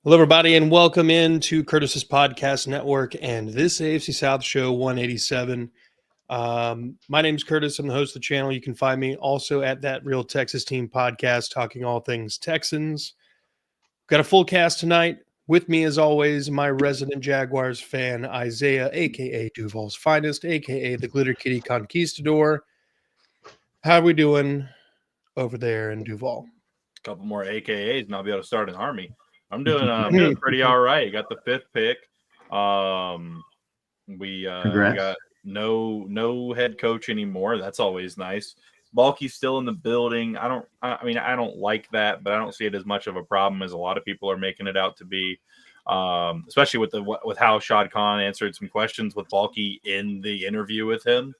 Hello, everybody, and welcome into Curtis's Podcast Network and this AFC South show 187. My name's Curtis. I'm the host of the channel. You can find me also at That Real Texas Team Podcast, talking all things Texans. Got a full cast tonight. With me, as always, my resident Jaguars fan, Isaiah, a.k.a. Duval's Finest, a.k.a. the Glitter Kitty Conquistador. How are we doing over there in Duval? A couple more AKAs and I'll be able to start an army. I'm doing pretty all right. Got the 5th pick. We got no head coach anymore. That's always nice. Balky's still in the building. I don't like that, but I don't see it as much of a problem as a lot of people are making it out to be. Especially with how Shad Khan answered some questions with Balky in the interview with him.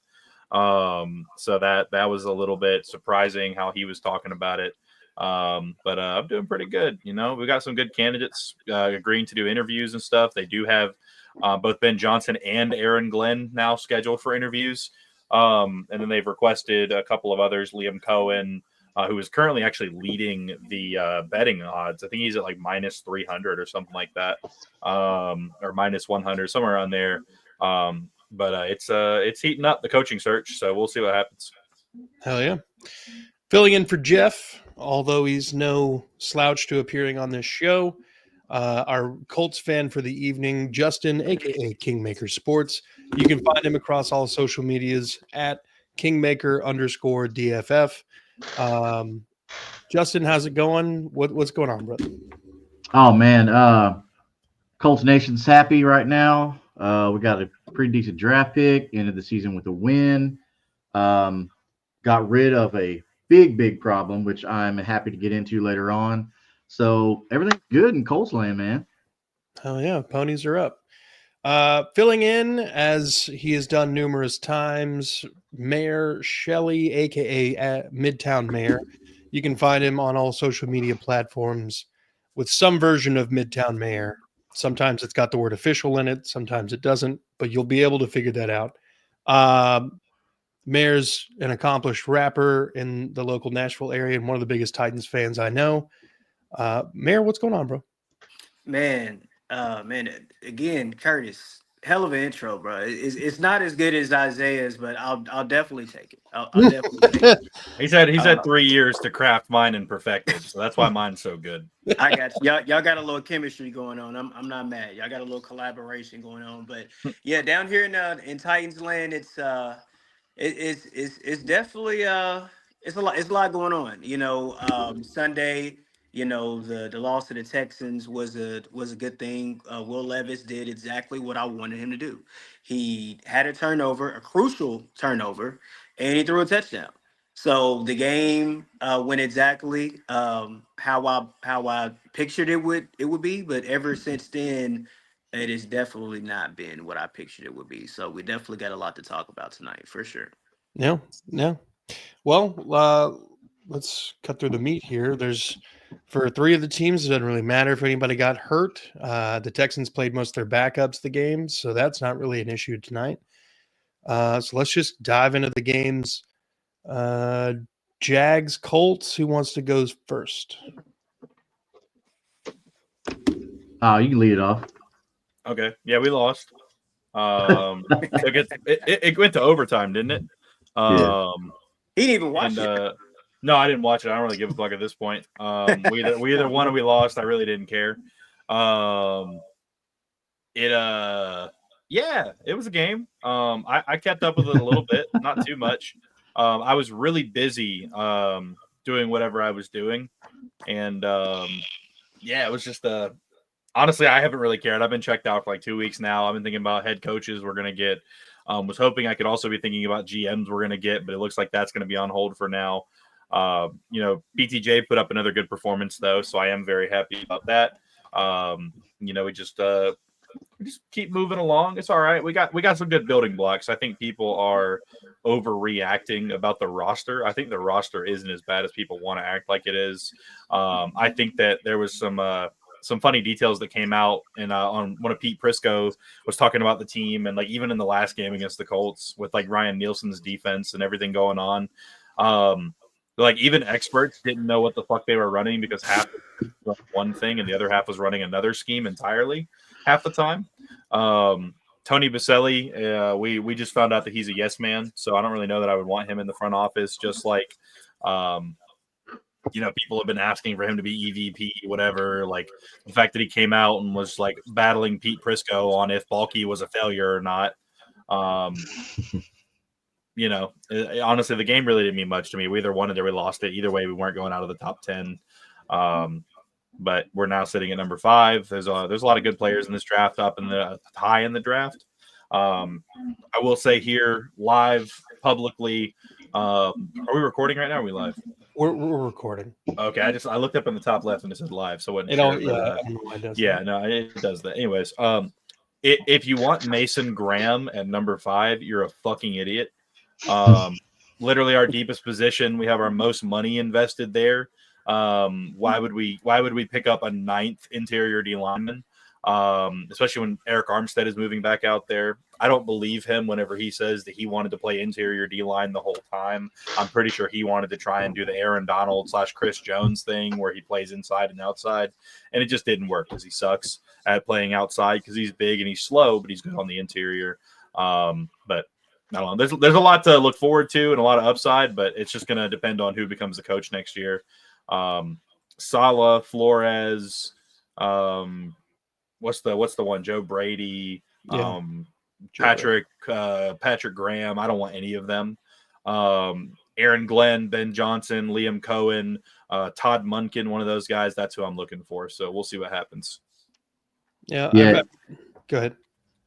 So that was a little bit surprising how he was talking about it. But I'm doing pretty good. You know, we got some good candidates agreeing to do interviews and stuff. They do have both Ben Johnson and Aaron Glenn now scheduled for interviews. And then they've requested a couple of others, Liam Cohen, who is currently actually leading the betting odds. I think he's at like minus 300 or something like that, or minus 100, somewhere around there. But it's heating up, the coaching search. So we'll see what happens. Hell yeah. Filling in for Jeff, although he's no slouch to appearing on this show, our Colts fan for the evening, Justin, a.k.a. Kingmaker Sports. You can find him across all social medias at Kingmaker_DFF. Justin, how's it going? What's going on, brother? Oh, man. Colts Nation's happy right now. We got a pretty decent draft pick, ended the season with a win. Got rid of a big problem, which I'm happy to get into later on. So everything's good in Colts land, man. Oh yeah, ponies are up. Filling in, as he has done numerous times, Mayor Shelley, aka Midtown Mayor. You can find him on all social media platforms with some version of Midtown Mayor. Sometimes it's got the word official in it, sometimes it doesn't, but you'll be able to figure that out. Mayor's an accomplished rapper in the local Nashville area and one of the biggest Titans fans I know. Mayor, what's going on, bro? Man, again, Curtis, hell of an intro, bro. It's not as good as Isaiah's, but I'll definitely take it. I'll definitely take it. He's had 3 years to craft mine and perfect it, so that's why mine's so good. I got you. Y'all got a little chemistry going on. I'm not mad. Y'all got a little collaboration going on, but yeah, down here in Titans land, it's definitely it's a lot going on. You know, Sunday, you know, the loss to the Texans was a good thing. Will Levis did exactly what I wanted him to do. He had a turnover, a crucial turnover, and he threw a touchdown. So the game went exactly how I pictured it would be. But ever since then, it has definitely not been what I pictured it would be. So we definitely got a lot to talk about tonight, for sure. No. Well, let's cut through the meat here. There's, for 3 of the teams, it doesn't really matter if anybody got hurt. The Texans played most of their backups the games, so that's not really an issue tonight. So let's just dive into the games. Jags, Colts, who wants to go first? Oh, you can lead it off. Okay. Yeah, we lost. It went to overtime, didn't it? Yeah. He didn't even watch it. No, I didn't watch it. I don't really give a fuck at this point. We either won or we lost. I really didn't care. Yeah, it was a game. I kept up with it a little bit, not too much. I was really busy doing whatever I was doing, and yeah, it was just honestly, I haven't really cared. I've been checked out for like 2 weeks now. I've been thinking about head coaches we're gonna get. Was hoping I could also be thinking about GMs we're gonna get, but it looks like that's gonna be on hold for now. You know, BTJ put up another good performance though, so I am very happy about that. You know, we just keep moving along. It's all right. We got some good building blocks. I think people are overreacting about the roster. I think the roster isn't as bad as people want to act like it is. I think that there was some funny details that came out and on one of Pete Prisco was talking about the team, and like even in the last game against the Colts with like Ryan Nielsen's defense and everything going on. Like even experts didn't know what the fuck they were running because half was one thing and the other half was running another scheme entirely half the time. Tony Baselli, we just found out that he's a yes man, so I don't really know that I would want him in the front office. Just like, people have been asking for him to be EVP, whatever. Like the fact that he came out and was like battling Pete Prisco on if Balky was a failure or not. Honestly, the game really didn't mean much to me. We either won it or we lost it. Either way, we weren't going out of the top 10. But we're now sitting at number 5. There's a lot of good players in this draft, up in the high in the draft. I will say here live publicly. Are we recording right now? Or are we live? We're recording. Okay, I looked up in the top left and it said live, so I wasn't I sure. don't know why it does that. No, it does that. Anyways, if you want Mason Graham at number 5, you're a fucking idiot. Literally our deepest position. We have our most money invested there. Why would we pick up a 9th interior D lineman? Especially when Eric Armstead is moving back out there. I don't believe him whenever he says that he wanted to play interior D line the whole time. I'm pretty sure he wanted to try and do the Aaron Donald / Chris Jones thing where he plays inside and outside, and it just didn't work because he sucks at playing outside because he's big and he's slow, but he's good on the interior. But I don't know. There's a lot to look forward to and a lot of upside, but it's just going to depend on who becomes the coach next year. Sala, Flores, what's the one? Joe Brady, Patrick Graham. I don't want any of them. Aaron Glenn, Ben Johnson, Liam Cohen, Todd Munkin, one of those guys. That's who I'm looking for. So we'll see what happens. Yeah. Go ahead.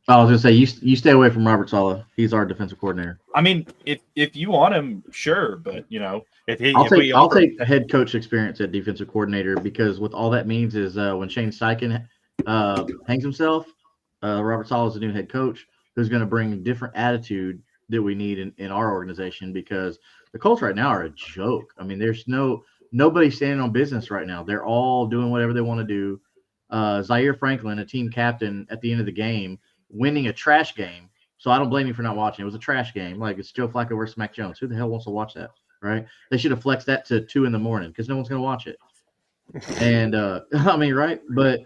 I was gonna say you stay away from Robert Saleh. He's our defensive coordinator. I mean, if you want him, sure, but I'll take a head coach experience at defensive coordinator, because what all that means is when Shane Steichen hangs himself, Robert Saleh is the new head coach who's going to bring a different attitude that we need in our organization, because the Colts right now are a joke. I mean, there's nobody standing on business right now. They're all doing whatever they want to do. Zaire Franklin, a team captain at the end of the game, winning a trash game. So I don't blame you for not watching. It was a trash game. Like, it's Joe Flacco versus Mac Jones. Who the hell wants to watch that, right? They should have flexed that to 2 a.m. because no one's going to watch it. And I mean, right? But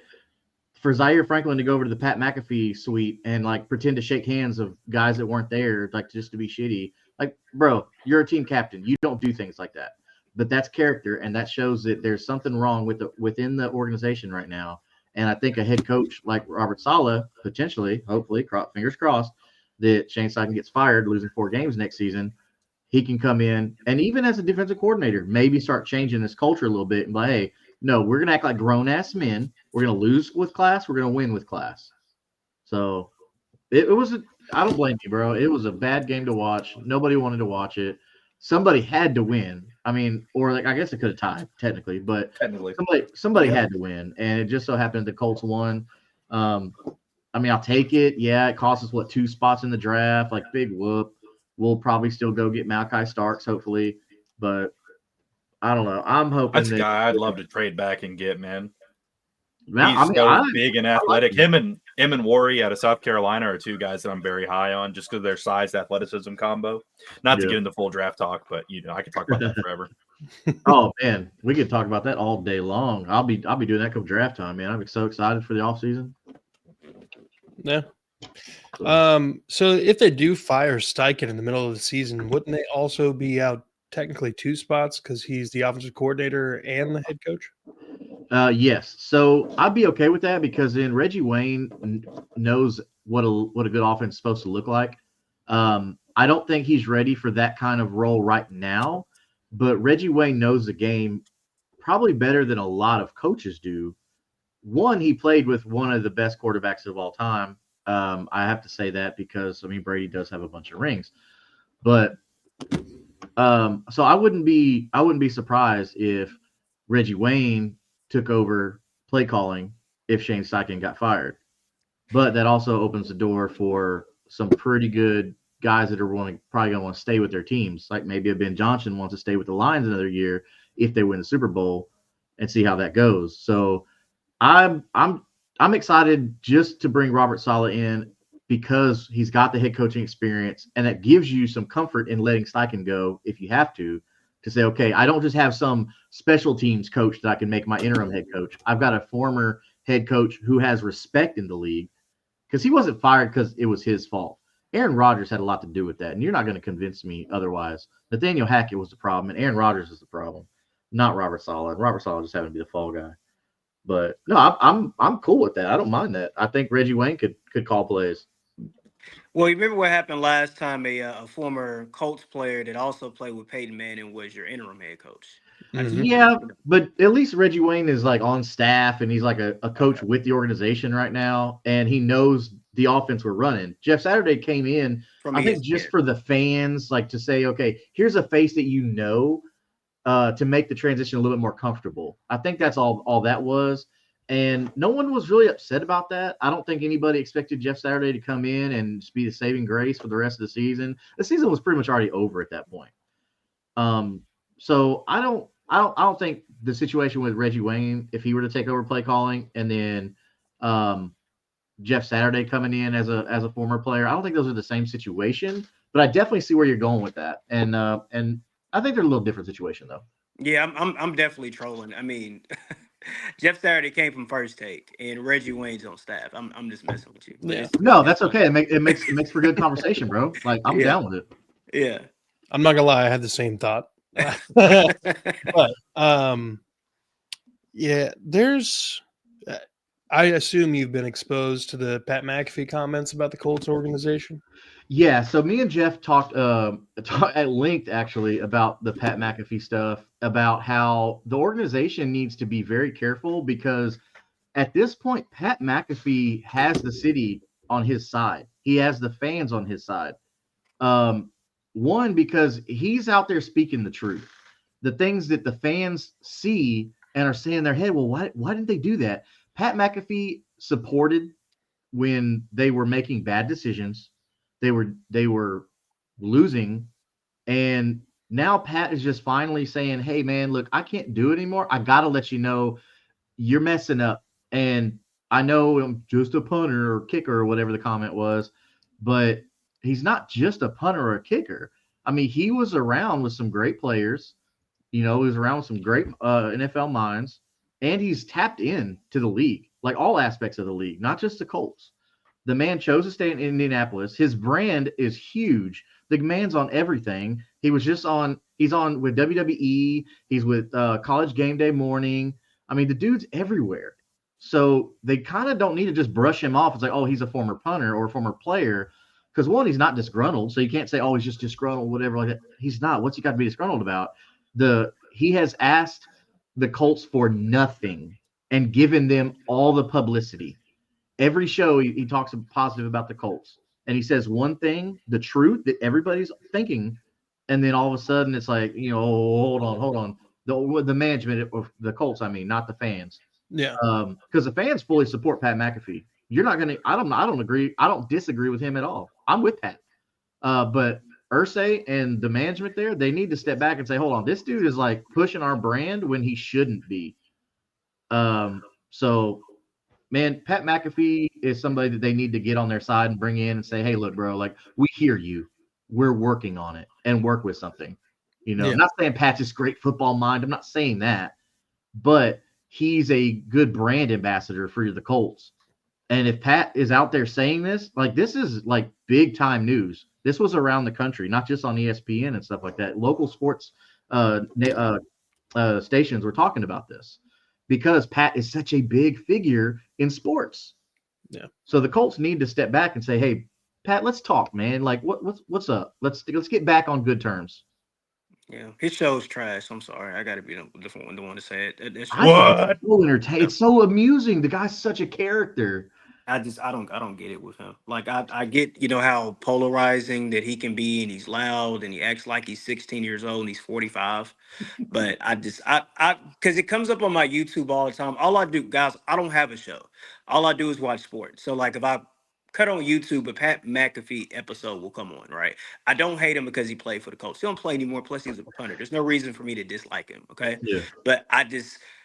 for Zaire Franklin to go over to the Pat McAfee suite and like pretend to shake hands of guys that weren't there, like just to be shitty, like, bro, you're a team captain. You don't do things like that. But that's character, and that shows that there's something wrong within the organization right now. And I think a head coach like Robert Saleh, potentially, hopefully, fingers crossed, that Shane Steichen gets fired, losing 4 games next season, he can come in and even as a defensive coordinator, maybe start changing this culture a little bit and be like, hey, no, we're going to act like grown-ass men. We're going to lose with class. We're going to win with class. So it was I don't blame you, bro. It was a bad game to watch. Nobody wanted to watch it. Somebody had to win. I mean, or like I guess it could have tied technically, but somebody had to win, and it just so happened the Colts won. I mean, I'll take it. Yeah, it cost us 2 spots in the draft, like big whoop. We'll probably still go get Malachi Starks, hopefully, but I don't know. I'm hoping that's a guy I'd love to trade back and get, man. He's big and athletic. Him and Worry out of South Carolina are 2 guys that I'm very high on just because of their size athleticism combo. Not to get into full draft talk, but I could talk about that forever. Oh man, we could talk about that all day long. I'll be doing that come draft time, man. I'm so excited for the offseason. Yeah. So if they do fire Steichen in the middle of the season, wouldn't they also be out technically 2 spots because he's the offensive coordinator and the head coach? Yes. So I'd be okay with that, because then Reggie Wayne knows what a good offense is supposed to look like. I don't think he's ready for that kind of role right now, but Reggie Wayne knows the game probably better than a lot of coaches do. One, he played with one of the best quarterbacks of all time. I have to say that because, I mean, Brady does have a bunch of rings, but so I wouldn't be surprised if Reggie Wayne took over play calling if Shane Steichen got fired. But that also opens the door for some pretty good guys that are probably going to want to stay with their teams. Like maybe a Ben Johnson wants to stay with the Lions another year if they win the Super Bowl, and see how that goes. So I'm excited just to bring Robert Saleh in, because he's got the head coaching experience, and that gives you some comfort in letting Steichen go if you have to, to say, okay, I don't just have some special teams coach that I can make my interim head coach. I've got a former head coach who has respect in the league, because he wasn't fired because it was his fault. Aaron Rodgers had a lot to do with that, and you're not going to convince me otherwise. Nathaniel Hackett was the problem, and Aaron Rodgers is the problem, not Robert Saleh. Robert Saleh just happened to be the fall guy. But no, I'm cool with that. I don't mind that. I think Reggie Wayne could call plays. Well, you remember what happened last time a former Colts player that also played with Peyton Manning was your interim head coach. Yeah, but at least Reggie Wayne is like on staff, and he's like a coach with the organization right now, and he knows the offense we're running. Jeff Saturday came in, I think, just for the fans, like to say, okay, here's a face that you know, to make the transition a little bit more comfortable. I think that's all that was. And no one was really upset about that. I don't think anybody expected Jeff Saturday to come in and just be the saving grace for the rest of the season. The season was pretty much already over at that point. So I don't think the situation with Reggie Wayne, if he were to take over play calling, and then Jeff Saturday coming in as a former player, I don't think those are the same situation. But I definitely see where you're going with that, and I think they're a little different situation though. Yeah, I'm definitely trolling. I mean, Jeff Saturday came from First Take, and Reggie Wayne's on staff. I'm just messing with you. Yeah. No, that's okay. It makes for good conversation, bro. Like I'm down with it. Yeah. I'm not gonna lie, I had the same thought. But yeah, there's. I assume you've been exposed to the Pat McAfee comments about the Colts organization. Yeah, so me and Jeff talked at length actually about the Pat McAfee stuff, about how the organization needs to be very careful, because at this point, Pat McAfee has the city on his side. He has the fans on his side. One, because he's out there speaking the truth. The things that the fans see and are saying in their head, well, why didn't they do that? Pat McAfee supported when they were making bad decisions. They were losing, and now Pat is just finally saying, hey man, look, I can't do it anymore. I gotta let you know you're messing up. And I know I'm just a punter or kicker or whatever the comment was, but he's not just a punter or a kicker. I mean, he was around with some great players. He was around with some great NFL minds, and he's tapped in to the league, like all aspects of the league, not just the Colts. The man chose to stay in Indianapolis. His brand is huge. The man's on everything. He's on with WWE. He's with College Game Day Morning. I mean, the dude's everywhere. So they kind of don't need to just brush him off. It's like, oh, he's a former punter or a former player. Because one, he's not disgruntled. So you can't say, oh, he's just disgruntled, whatever like that. He's not. What's he got to be disgruntled about? He has asked the Colts for nothing and given them all the publicity. Every show he talks positive about the Colts, and he says one thing, the truth that everybody's thinking, and then all of a sudden it's like, hold on, the management of the Colts, I mean, not the fans. Yeah. Because the fans fully support Pat McAfee. You're not gonna. I don't agree. I don't disagree with him at all. I'm with Pat. But Irsay and the management there, they need to step back and say, hold on, this dude is like pushing our brand when he shouldn't be. So. Man, Pat McAfee is somebody that they need to get on their side and bring in and say, hey, look, bro, like, we hear you. We're working on it and work with something. Yeah. I'm not saying Pat's this great football mind. I'm not saying that. But he's a good brand ambassador for the Colts. And if Pat is out there saying this, like, this is like big time news. This was around the country, not just on ESPN and stuff like that. Local sports stations were talking about this, because Pat is such a big figure in sports. Yeah. So the Colts need to step back and say, hey, Pat, let's talk, man. Like, what's up? Let's get back on good terms. Yeah, his show's trash. I'm sorry. I got to be the one to say it. What? It's so amusing. The guy's such a character. I don't get it with him. Like I get, how polarizing that he can be, and he's loud and he acts like he's 16 years old and he's 45. But because it comes up on my YouTube all the time. All I do, guys, I don't have a show. All I do is watch sports. So like if I cut on YouTube, a Pat McAfee episode will come on, right? I don't hate him because he played for the Colts. He don't play anymore. Plus he's a punter. There's no reason for me to dislike him. Okay. Yeah. But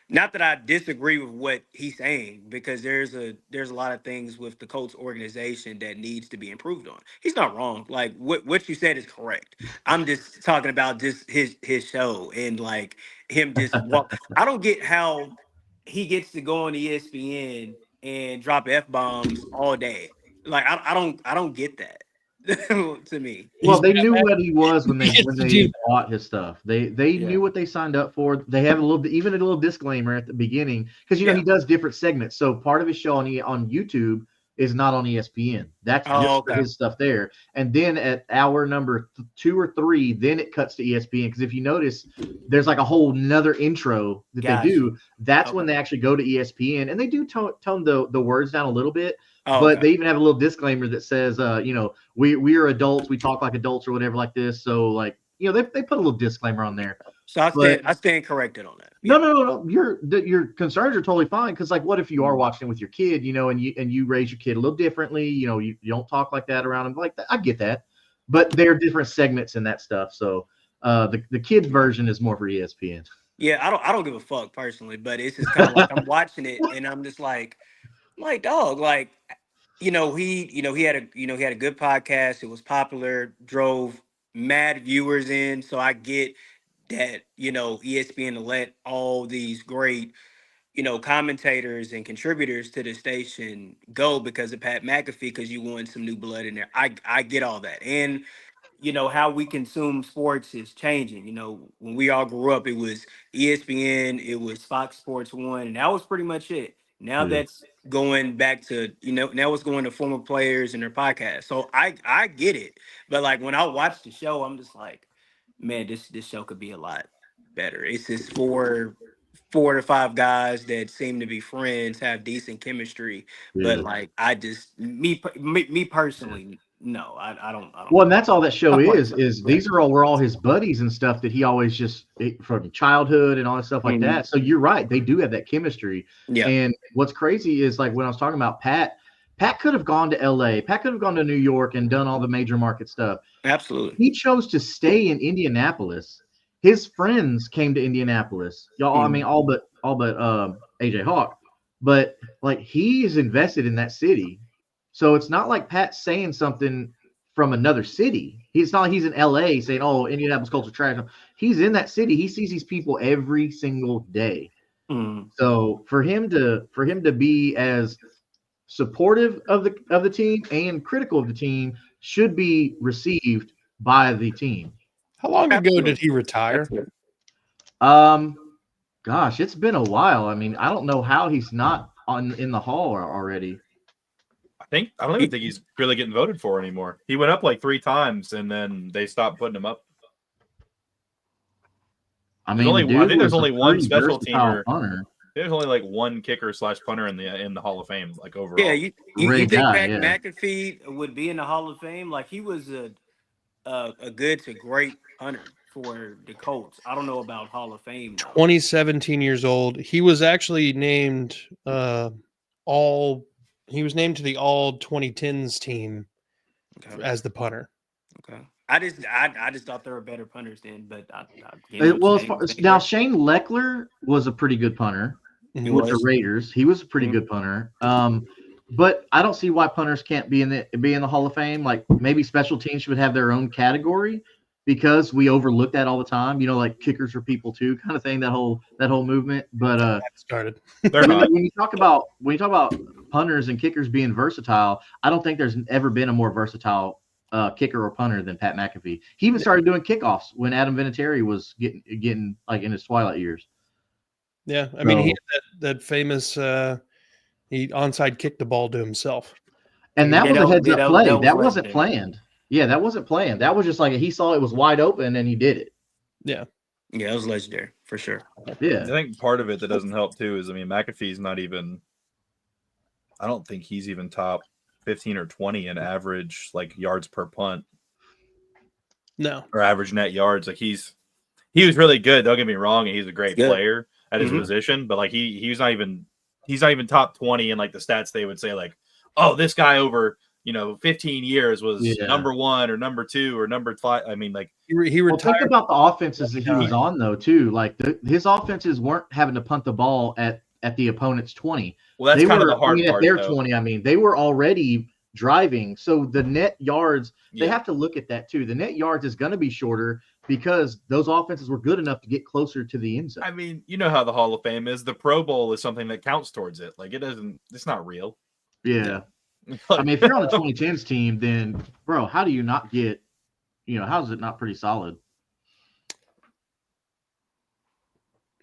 not that I disagree with what he's saying, because there's a lot of things with the Colts organization that needs to be improved on. He's not wrong. Like what you said is correct. I'm just talking about just his show and like him just walk. I don't get how he gets to go on ESPN and drop F bombs all day. Like I don't get that. To me. Well, He's they knew what he was when He they gets when to they do bought his stuff. They Yeah. knew what they signed up for. They have a little bit, even a little disclaimer at the beginning, because Yeah. he does different segments. So part of his show on YouTube is not on ESPN. That's just Oh, for okay. his stuff there. And then at hour number 2 or 3, then it cuts to ESPN. Because if you notice, there's like a whole nother intro that they Gotcha. do. That's when Okay. they actually go to ESPN, and they do tone the words down a little bit. Oh, But okay. they even have a little disclaimer that says, we are adults, we talk like adults or whatever like this. So like, they put a little disclaimer on there. So But I stand corrected on that. no. Your concerns are totally fine, because like, what if you are Mhm. watching it with your kid, and you raise your kid a little differently, you don't talk like that around him like that. I get that, but there are different segments in that stuff. So the kids version is more for ESPN. Yeah, I don't give a fuck personally, but it's just kind of like I'm watching it and I'm just like, dog, like, he had a good podcast. It was popular, drove mad viewers in. So I get that, ESPN to let all these great, commentators and contributors to the station go because of Pat McAfee, because you want some new blood in there. I get all that. And how we consume sports is changing. When we all grew up, it was ESPN, it was Fox Sports 1, and that was pretty much it. Now Yeah. that's going back to, now it's going to former players and their podcasts. So I get it. But like when I watch the show, I'm just like, man, this show could be a lot better. It's just four to five guys that seem to be friends, have decent chemistry. But Yeah. like I just me personally, no, I don't. Well, and that's all that show Fuck what is. it's Is right. these are all his buddies and stuff that he always from childhood and all that stuff like Mhm. that. So you're right, they do have that chemistry. Yeah. And what's crazy is, like, when I was talking about Pat, Pat could have gone to LA, Pat could have gone to New York and done all the major market stuff. Absolutely. He chose to stay in Indianapolis. His friends came to Indianapolis, y'all. I mean, Mhm. all but AJ Hawk, but like, he is invested in that city. So it's not like Pat's saying something from another city. It's not like he's in LA saying, "Oh, Indianapolis culture trash." He's in that city. He sees these people every single day. Mhm. So for him to be as supportive of the team and critical of the team should be received by the team. How long ago did Absolutely. he retire? Absolutely. Um, Gosh, it's been a while. I mean, I don't know how he's not in the hall already. I don't even think he's really getting voted for anymore. He went up like 3 times and then they stopped putting him up. I There's mean, only the dude I think there's was a only one pretty special versatile teamer. punter. There's only like one kicker / punter in the Hall of Fame, like overall. Yeah, you Great think guy, Pat yeah. McAfee would be in the Hall of Fame? Like he was a good to great punter for the Colts. I don't know about Hall of Fame though. 2017 years old. He was actually named all. He was named to the all 2010s team Okay. as the punter. Okay. I just thought there were better punters then, but Well, Shane was now great. Shane Leckler was a pretty good punter He with the was. Raiders. He was a pretty Mhm. good punter. But I don't see why punters can't be in the Hall of Fame. Like, maybe special teams should have their own category, because we overlook that all the time. Like, kickers are people too, kind of thing. That whole movement. But Started. They're not. when you talk about punters and kickers being versatile, I don't think there's ever been a more versatile kicker or punter than Pat McAfee. He even started doing kickoffs when Adam Vinatieri was getting like in his twilight years. Yeah, I mean, he had that famous he onside kicked the ball to himself. And that was a heads up play. That was That wasn't legendary. planned. Yeah, that wasn't planned. That was just like, he saw it was wide open and he did it. Yeah. Yeah, it was legendary for sure. I Yeah. think part of it that doesn't help too is, I mean, McAfee's not even. I don't think he's even top 15 or 20 in average like yards per punt No. or average net yards. Like he was really good. Don't get me wrong, and he's a great Good. player at his Mhm. position. But like he's not even top 20 in like the stats they would say like, oh, this guy over 15 years was Yeah. number 1 or number 2 or number 5. I mean, like He Well, think retired. about the offenses that he was on, though, too. Like his offenses weren't having to punt the ball at the opponent's 20. well, that's They kind were, of the hard at part, their though. 20. I mean, they were already driving. So the net yards, they Yeah. have to look at that too. The net yards is going to be shorter because those offenses were good enough to get closer to the end zone. I mean, you know how the Hall of Fame is. The Pro Bowl is something that counts towards it. Like it's not real. Yeah. Like, I mean, if you're on the 2010s team, then, bro, how do you not get, how is it not pretty solid?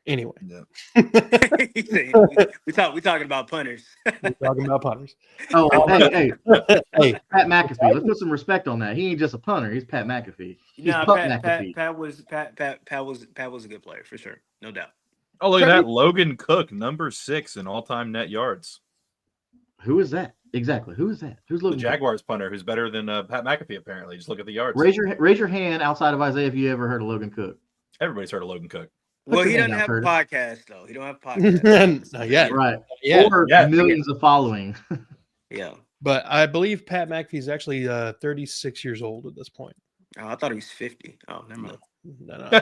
Anyway, we talking about punters. we're talking about punters. Oh, hey, Hey, Pat McAfee. Let's put some respect on that. He ain't just a punter. He's Pat McAfee. He's McAfee. Pat was a good player for sure, no doubt. oh, look at that. Logan Cook, number 6 in all-time net yards. Who is that? Exactly. Who is that? Who's The Logan? Jaguars punter who's better than Pat McAfee, apparently. Just look at the yards. Raise your hand outside of Isaiah if you ever heard of Logan Cook. Everybody's heard of Logan Cook. Put Well, your he hand doesn't out, have a Curtis. podcast though. He don't have a podcast. Not yet. Right. Yeah, Or Yeah. millions of following. Yeah. but I believe Pat McAfee is actually 36 years old at this point. Oh, I thought he was 50. Oh, never mind. No.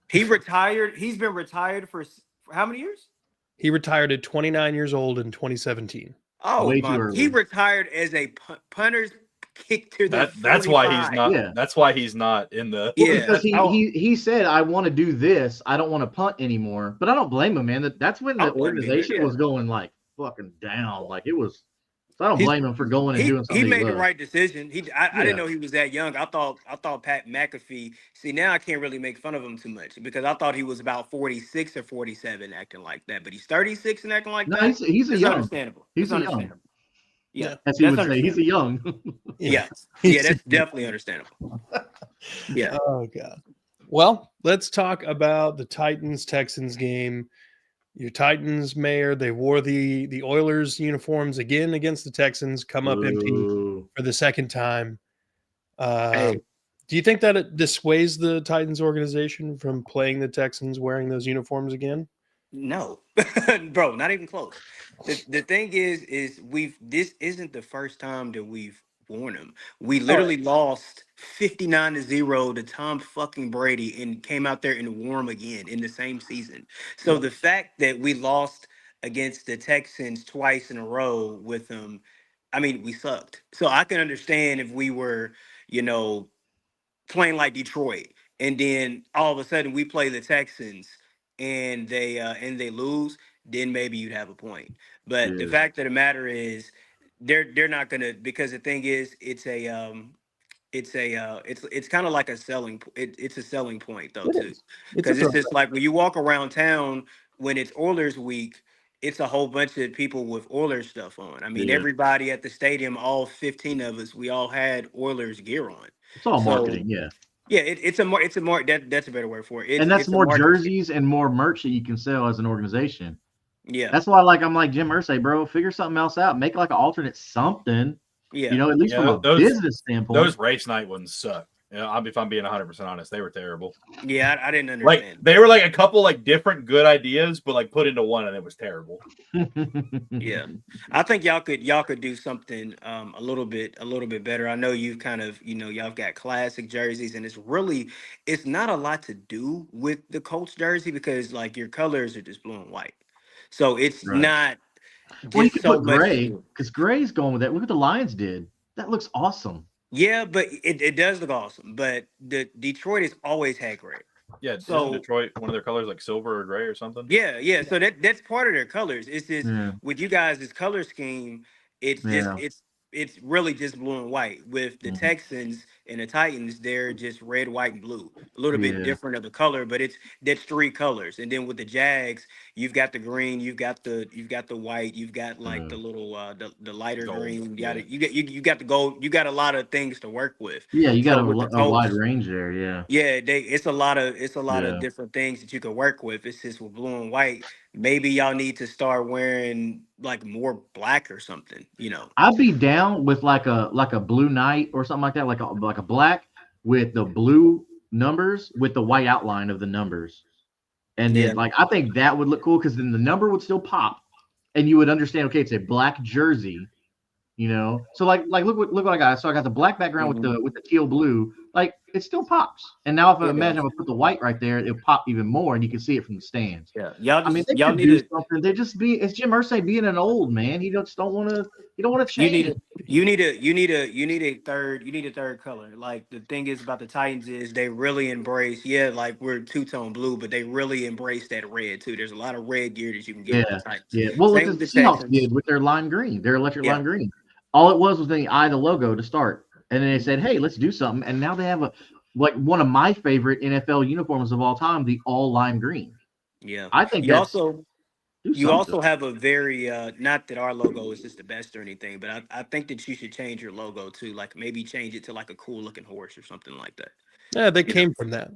He retired. He's been retired for how many years? He retired at 29 years old in 2017. Oh, Way too my. early. He retired as a punter's kick to the. That's why he's 45. not. Yeah. That's why he's not in the. Yeah. Because he said, I want to do this. I don't want to punt anymore. But I don't blame him, man. That's when the I wouldn't either, organization yeah. was going like fucking down. Like it was. So I don't He's- blame him for going and doing something. He made the loved. right decision. I Yeah. didn't know he was that young. I thought Pat McAfee. See, now I can't really make fun of him too much because I thought he was about 46 or 47 acting like that. But he's 36 and acting like No, that. he's a It's young. understandable. He's It's a young. understandable. Yeah, As he that's would say, he's a young. Yeah, He's- that's definitely understandable. Yeah. Oh god. Well, let's talk about the Titans-Texans game. Your Titans, Mayor, they wore the Oilers uniforms again against the Texans, come up empty Ooh. for the second time. Hey. Do you think that it dissuades the Titans organization from playing the Texans wearing those uniforms again? No, bro, not even close. The thing is this isn't the first time that we've worn them. We literally lost 59-0 to Tom fucking Brady and came out there and wore them again in the same season. So the fact that we lost against the Texans twice in a row with them, I mean, we sucked. So I can understand if we were, playing like Detroit, and then all of a sudden we play the Texans and they lose, then maybe you'd have a point. But the Yeah. fact of the matter is, they're not gonna, because the thing is, it's kind of like a it's a selling point though too, because it's just like when you walk around town when it's Oilers week. It's a whole bunch of people with Oilers stuff on. I mean, Yeah. everybody at the stadium, all 15 of us, we all had Oilers gear on. It's all So, marketing, yeah. Yeah, it's a more that's a better word for it. And that's it's a more market- jerseys and more merch that you can sell as an organization. Yeah, That's why, I'm like Jim Irsay, bro. Figure something else out. Make like an alternate something. yeah. At least Yeah, from a those- business standpoint. Those race night ones suck. If I'm being 100% honest, they were terrible. Yeah, I didn't Like understand. they were like a couple like different good ideas, but like put into one, and it was terrible. Yeah, I think y'all could do something a little bit better. I know you've kind of y'all got classic jerseys, and it's not a lot to do with the Colts jersey because like your colors are just blue and white, so it's Right. not. Well, you just can so put much to gray do. because gray's going with that. Look what the Lions did. That looks awesome. Yeah, but it does look awesome. But the Detroit has always had gray. Yeah, So- isn't Detroit one of their colors like silver or gray or something? Yeah. So that's part of their colors. It's just Yeah. with you guys' color scheme, it's just Yeah. it's really just blue and white. With the Mhm. Texans and the Titans, they're just red, white, and blue. A little bit Yeah. different of the color, but that's three colors. And then with the Jags, you've got the green, you've got the white, you've got like the little the lighter Gold, green. yeah. You got the gold. You got a lot of things to work with. Yeah, you got So with the a wide Colts- range there. Yeah. Yeah, it's a lot of Yeah. different things that you can work with. It's just with blue and white. Maybe y'all need to start wearing like more black or something. I'd be down with like a blue night or something like that, like a black with the blue numbers with the white outline of the numbers. And then Yeah. I think that would look cool because then the number would still pop and you would understand, okay, it's a black jersey You know, so like look what I got. So I got the black background with the teal blue. Like it still pops. And now if I imagine if I put the white right there, it'll pop even more, and you can see it from the stands. Yeah, I mean, they could do something. They're just it's Jim Irsay being an old man. He just don't want to. He don't want to change. You need a third color. Like the thing is about the Titans is they really embrace, like we're two-tone blue, but they really embrace that red too. There's a lot of red gear that you can get with the Titans. Yeah. Well, Same what the with the Seahawks Texans. did with their lime green, their electric lime green. All it was the eye, the logo to start, and then they said, "Hey, let's do something." And now they have one of my favorite NFL uniforms of all time, the all lime green. Yeah, I think you also have a very not that our logo is just the best or anything, but I think that you should change your logo too. Like maybe change it to like a cool looking horse or something like that. Yeah, they came from that.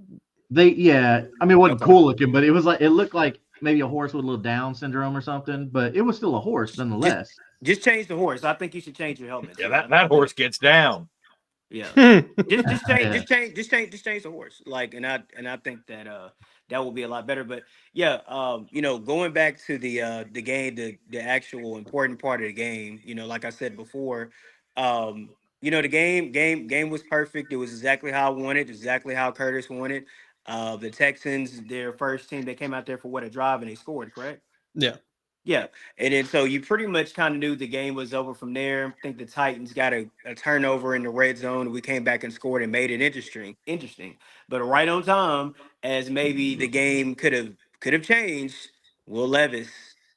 I mean, it wasn't cool looking, but it looked like maybe a horse with a little Down syndrome or something, but it was still a horse nonetheless. Just change the horse. I think you should change your helmet. Yeah, that horse gets down. Yeah. just change the horse. Like, and I think that that will be a lot better. But yeah, going back to the game, the actual important part of the game, like I said before, the game was perfect. It was exactly how I wanted, exactly how Curtis wanted. The Texans, their first team, they came out there for a drive and they scored, correct? Yeah. Yeah, and then so you pretty much kind of knew the game was over from there. I think the Titans got a turnover in the red zone. We came back and scored and made it interesting. But right on time, as maybe the game could have changed. Will Levis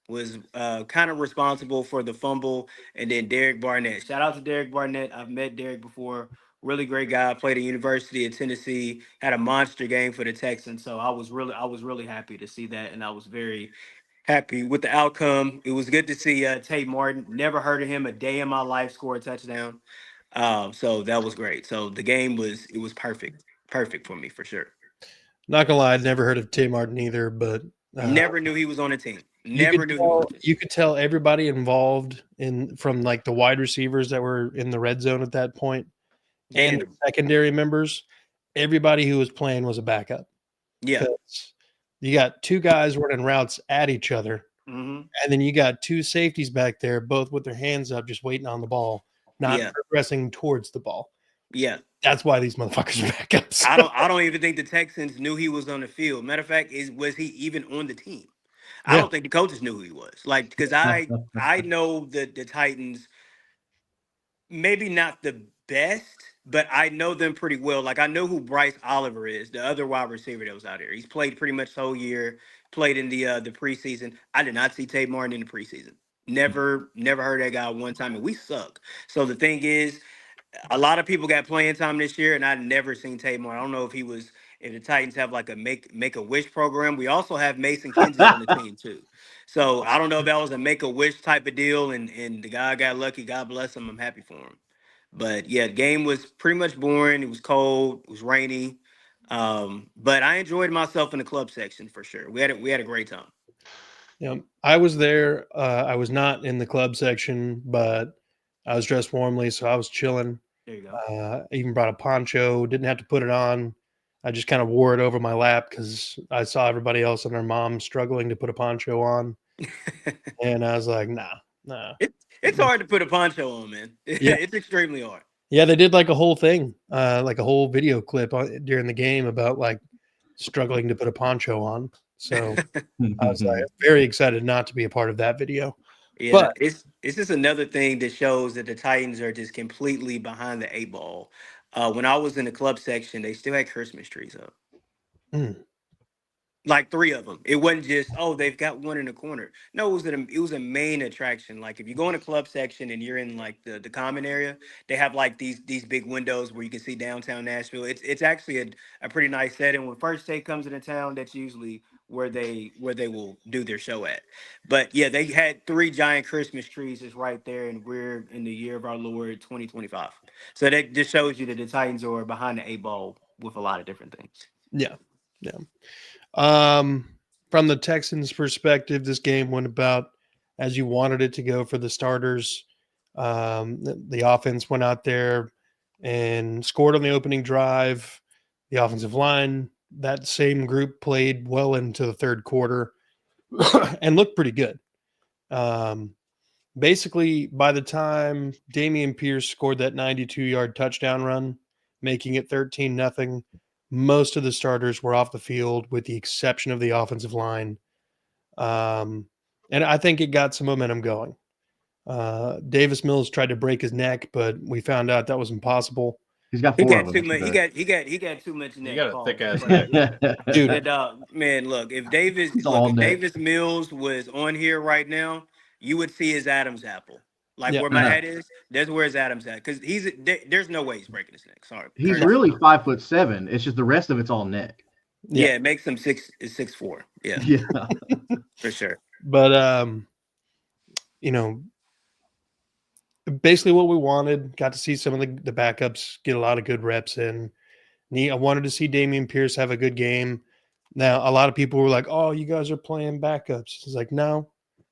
was kind of responsible for the fumble, and then Derek Barnett. Shout out to Derek Barnett. I've met Derek before. Really great guy. Played at University of Tennessee. Had a monster game for the Texans. So I was really happy to see that, and I was very happy with the outcome. It was good to see Tate Martin. Never heard of him a day in my life score a touchdown. So that was great. So the game was perfect for me for sure. Not gonna lie, I'd never heard of Tim Martin either, but never knew he was on the team. You could tell everybody involved from like the wide receivers that were in the red zone at that point, and the secondary members. Everybody who was playing was a backup. Yeah. You got two guys running routes at each other, and then you got two safeties back there, both with their hands up, just waiting on the ball, not progressing towards the ball. Yeah, that's why these motherfuckers are backups. I don't even think the Texans knew he was on the field. Matter of fact, was he even on the team? I don't think the coaches knew who he was. Like, because I know the Titans, maybe not the best, but I know them pretty well. Like, I know who Bryce Oliver is, the other wide receiver that was out there. He's played pretty much the whole year, played in the preseason. I did not see Tate Martin in the preseason. Never heard that guy one time, and we suck. So the thing is, a lot of people got playing time this year, and I've never seen Tate Martin. I don't know if the Titans have like a make a wish program. We also have Mason Kinsey on the team too. So I don't know if that was a make a wish type of deal, and the guy got lucky. God bless him. I'm happy for him. But yeah, the game was pretty much boring. It was cold. It was rainy. But I enjoyed myself in the club section for sure. We had a great time. Yeah, I was there. I was not in the club section, but I was dressed warmly, so I was chilling. There you go. I even brought a poncho. Didn't have to put it on. I just kind of wore it over my lap because I saw everybody else and their mom struggling to put a poncho on, and I was like, nah. It's hard to put a poncho on, man. Yeah. It's extremely hard. Yeah, they did like a whole thing, like a whole video clip during the game about like struggling to put a poncho on. So I was like very excited not to be a part of that video. Yeah, but it's just another thing that shows that the Titans are just completely behind the eight ball. When I was in the club section, they still had Christmas trees up. Like 3 of them. It wasn't just, they've got one in the corner. No, it was a main attraction. Like if you go in a club section and you're in like the common area, they have like these big windows where you can see downtown Nashville. It's actually a pretty nice setting. When First Take comes into town, that's usually where they will do their show at. But yeah, they had 3 giant Christmas trees just right there, and we're in the year of our Lord 2025. So that just shows you that the Titans are behind the eight ball with a lot of different things. Yeah. From the Texans' perspective, this game went about as you wanted it to go for the starters. The offense went out there and scored on the opening drive. The offensive line, that same group, played well into the third quarter and looked pretty good. basically, by the time Damian Pierce scored that 92-yard touchdown run, making it 13-0, most of the starters were off the field with the exception of the offensive line. And I think it got some momentum going. Davis Mills tried to break his neck, but we found out that was impossible. He's got He 4 got of too them. much. He got too much neck. You got a Paul. thick ass But, neck. yeah. Dude. That dog, man. Look, if all neck. Davis Mills was on here right now, you would see his Adam's apple. Like Yeah. where my head is, that's where his Adam's at. Because there's no way he's breaking his neck. Sorry. He's Curtis. really 5'7". It's just the rest of it's all neck. Yeah, it makes him 6'4". Yeah, Yeah. for sure. But basically what we wanted, got to see some of the backups get a lot of good reps in. I wanted to see Damian Pierce have a good game. Now, a lot of people were like, oh, you guys are playing backups. It's like, no.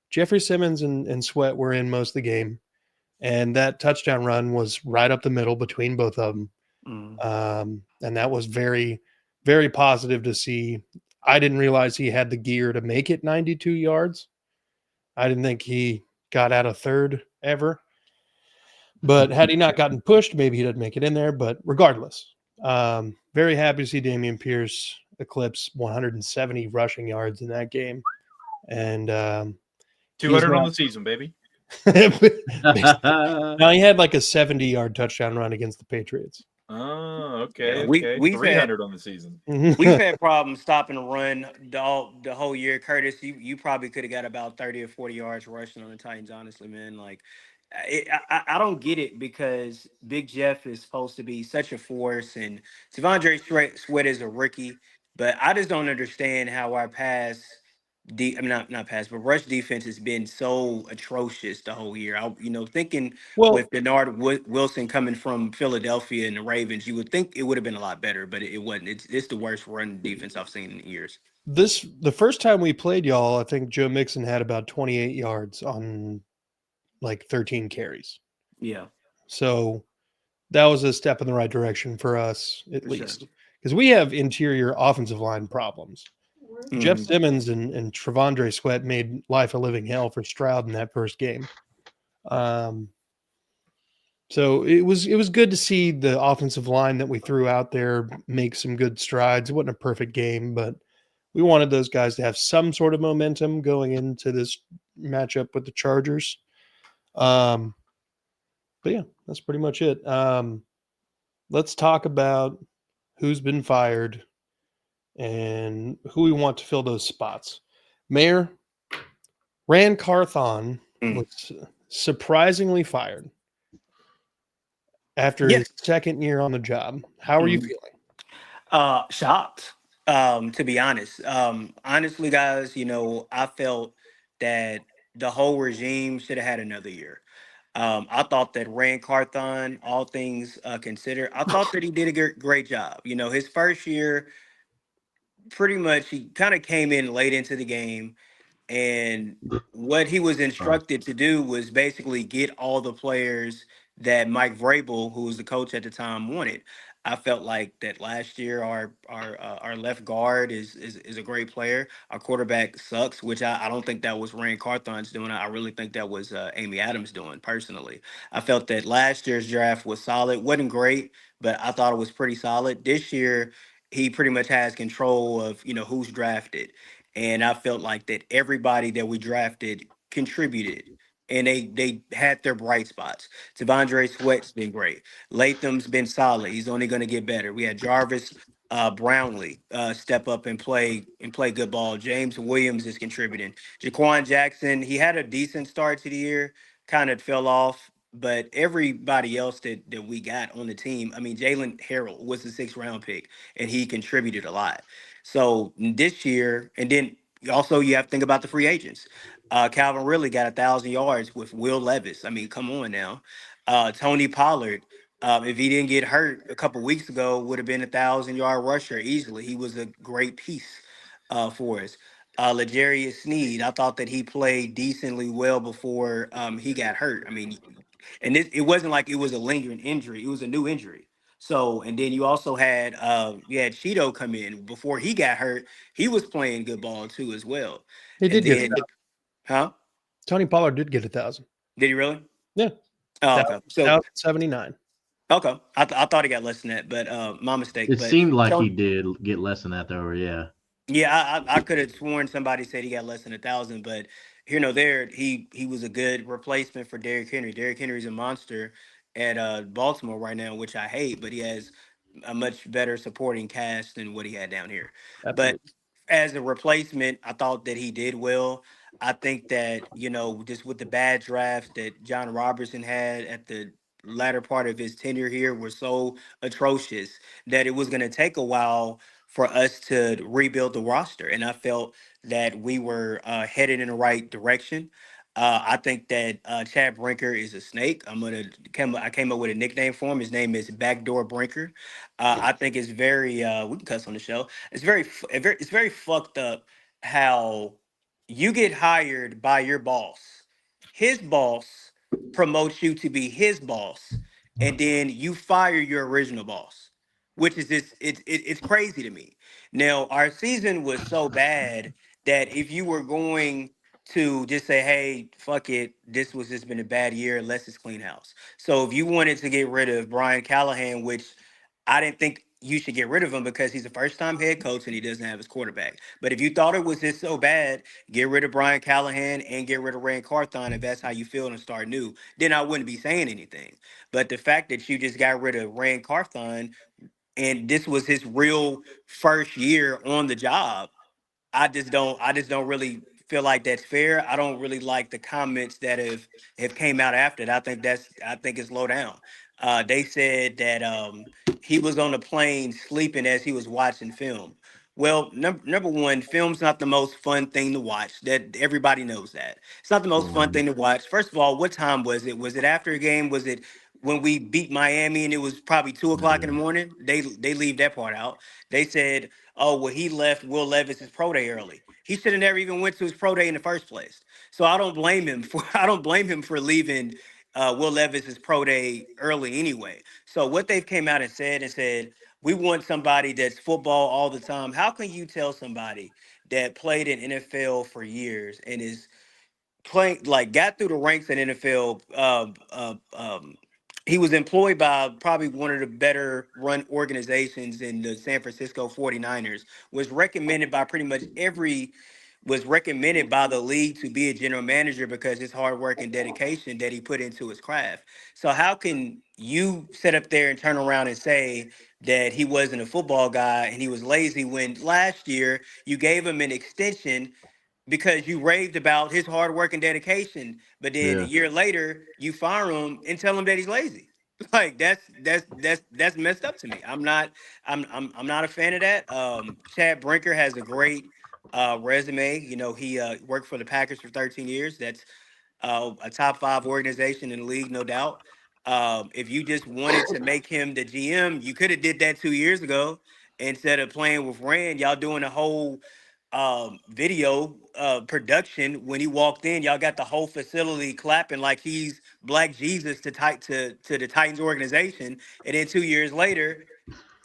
Jeffrey Simmons and Sweat were in most of the game. And that touchdown run was right up the middle between both of them. And that was very, very positive to see. I didn't realize he had the gear to make it 92 yards. I didn't think he got out of third ever. But had he not gotten pushed, maybe he didn't make it in there. But regardless, very happy to see Damian Pierce eclipse 170 rushing yards in that game. And 200 on the season, baby. now he had like a 70-yard touchdown run against the Patriots. Oh, okay. Yeah, okay. we've 300 on the season. We've had problems stopping the run the whole year. Curtis, you probably could have got about 30 or 40 yards rushing on the Titans, honestly, man. Like, I don't get it because Big Jeff is supposed to be such a force, and Devondre Sweat is a rookie, but I just don't understand how our not pass, but rush defense has been so atrocious the whole year. Thinking with Bernard Wilson coming from Philadelphia and the Ravens, you would think it would have been a lot better, but it wasn't. It's the worst run defense I've seen in years. The first time we played y'all, I think Joe Mixon had about 28 yards on like 13 carries. Yeah. So that was a step in the right direction for us, at least. Sure. Because we have interior offensive line problems. Mm-hmm. Jeff Simmons and Trevondre Sweat made life a living hell for Stroud in that first game. So it was good to see the offensive line that we threw out there make some good strides. It wasn't a perfect game, but we wanted those guys to have some sort of momentum going into this matchup with the Chargers. But yeah, that's pretty much it. Let's talk about who's been fired and who we want to fill those spots. Mayr, Ran Carthon was surprisingly fired after his second year on the job. How are you feeling? Shocked, to be honest. Honestly, guys, I felt that the whole regime should have had another year. I thought that Ran Carthon, all things considered, I thought that he did a great job. His first year, pretty much he kind of came in late into the game, and what he was instructed to do was basically get all the players that Mike Vrabel, who was the coach at the time, wanted. I felt like that last year our left guard is a great player. Our quarterback sucks, which I don't think that was Ran Carthon's doing. I really think that was Amy Adams doing personally. I felt that last year's draft was solid. Wasn't great, but I thought it was pretty solid. This year, he pretty much has control of who's drafted. And I felt like that everybody that we drafted contributed. And they had their bright spots. Devondre Sweat's been great. Latham's been solid. He's only going to get better. We had Jarvis Brownlee step up and play good ball. James Williams is contributing. Jaquan Jackson, he had a decent start to the year, kind of fell off. But everybody else that we got on the team, I mean, Jalen Harrell was the 6th-round pick, and he contributed a lot. So this year, and then also you have to think about the free agents. Calvin Ridley got 1,000 yards with Will Levis. I mean, come on now. Tony Pollard, if he didn't get hurt a couple weeks ago, would have been 1,000-yard rusher easily. He was a great piece for us. L'Jarius Sneed, I thought that he played decently well before he got hurt. I mean, and it wasn't like it was a lingering injury; it was a new injury. So, and then you also had Cheeto come in before he got hurt. He was playing good ball too as well. He did get Tony Pollard did get 1,000. Did he really? Yeah. Oh, okay. So 1,079. okay, I thought he got less than that, but my mistake. It But seemed like so he did get less than that, though. Yeah. yeah, I could have sworn somebody said he got less than 1,000, but here no there, he was a good replacement for Derrick Henry. Derrick Henry's a monster at Baltimore right now, which I hate, but he has a much better supporting cast than what he had down here. But Absolutely. as a replacement, I thought that he did well. I think that, just with the bad drafts that John Robertson had at the latter part of his tenure here were so atrocious that it was going to take a while for us to rebuild the roster. And I felt that we were headed in the right direction. I think that Chad Brinker is a snake. I came up with a nickname for him. His name is Backdoor Brinker. I think it's very we can cuss on the show. It's very fucked up how you get hired by your boss. His boss promotes you to be his boss, and then you fire your original boss, which is this. It's crazy to me. Now our season was so bad that if you were going to just say, "Hey, fuck it, this was just been a bad year. Let's just clean house." So if you wanted to get rid of Brian Callahan, which I didn't think you should get rid of him because he's a first time head coach and he doesn't have his quarterback. But if you thought it was just so bad, get rid of Brian Callahan and get rid of Rand Carthon if that's how you feel and start new, then I wouldn't be saying anything. But the fact that you just got rid of Rand Carthon and this was his real first year on the job, I just don't really feel like that's fair. I don't really like the comments that have came out after that. I think it's low down. They said that he was on the plane sleeping as he was watching film. Well, number one, film's not the most fun thing to watch. That everybody knows that. It's not the most fun Mhm. thing to watch. First of all, what time was it? Was it after a game? Was it when we beat Miami and it was probably 2 o'clock in the Yeah. morning? They leave that part out. They said, oh, well, he left Will Levis's pro day early. He should have never even went to his pro day in the first place. So I don't blame him for I don't blame him for leaving Will Levis's pro day early anyway. So what they've came out and said we want somebody that's football all the time. How can you tell somebody that played in NFL for years and is playing like got through the ranks in NFL. He was employed by probably one of the better run organizations in the San Francisco 49ers, was recommended by pretty much was recommended by the league to be a general manager because his hard work and dedication that he put into his craft. So how can you sit up there and turn around and say that he wasn't a football guy and he was lazy when last year you gave him an extension because you raved about his hard work and dedication, but then a Yeah. year later you fire him and tell him that he's lazy. Like that's messed up to me. I'm not a fan of that. Chad Brinker has a great resume. He worked for the Packers for 13 years. That's a top five organization in the league, no doubt. If you just wanted to make him the GM, you could have did that 2 years ago instead of playing with Rand. Y'all doing a whole video production when he walked in. Y'all got the whole facility clapping like he's Black Jesus to the Titans organization, and then 2 years later,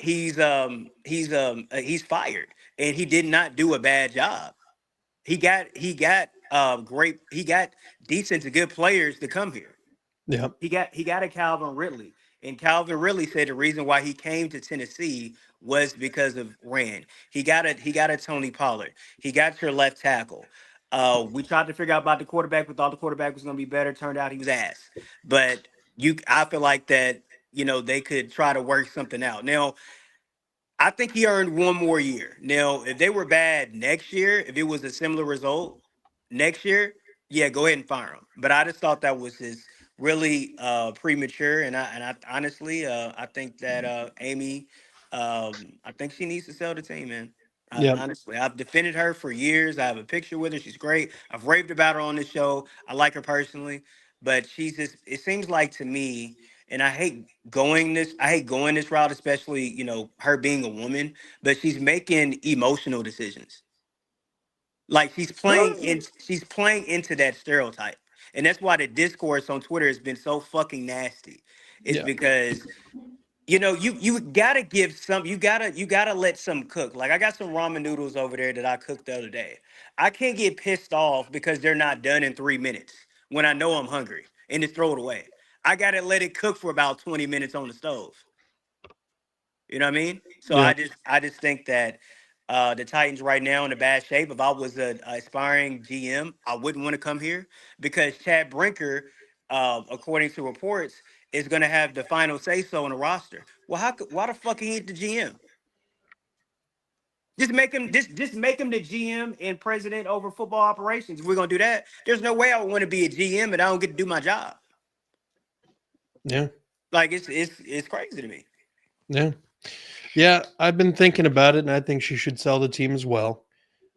he's fired, and he did not do a bad job. He got decent to good players to come here. Yeah. He got a Calvin Ridley, and Calvin Ridley said the reason why he came to Tennessee was because of Rand. He got a Tony Pollard. He got your left tackle. We tried to figure out about the quarterback. We thought the quarterback was going to be better. Turned out he was ass. But I feel like that. They could try to work something out. Now, I think he earned one more year. Now, if they were bad next year, if it was a similar result next year, yeah, go ahead and fire him. But I just thought that was just really premature, and I honestly, I think that Amy, I think she needs to sell the team, man. Yeah. Honestly, I've defended her for years. I have a picture with her. She's great. I've raved about her on the show. I like her personally, but she's just. It seems like to me, and I hate going this route, especially her being a woman, but she's making emotional decisions. Like she's playing into that stereotype. And that's why the discourse on Twitter has been so fucking nasty. It's Yeah. because you gotta give some you gotta let some cook. Like I got some ramen noodles over there that I cooked the other day. I can't get pissed off because they're not done in 3 minutes when I know I'm hungry. and just throw it away. I gotta let it cook for about 20 minutes on the stove. You know what I mean? So Yeah. I just think that the Titans right now in a bad shape. If I was an aspiring GM, I wouldn't want to come here because Chad Brinker, according to reports, is going to have the final say so on the roster. Well, why the fuck he ain't the GM? Just make him the GM and president over football operations. If we're gonna do that, there's no way I would want to be a GM and I don't get to do my job. Yeah. Like it's crazy to me. Yeah. Yeah. I've been thinking about it, and I think she should sell the team as well.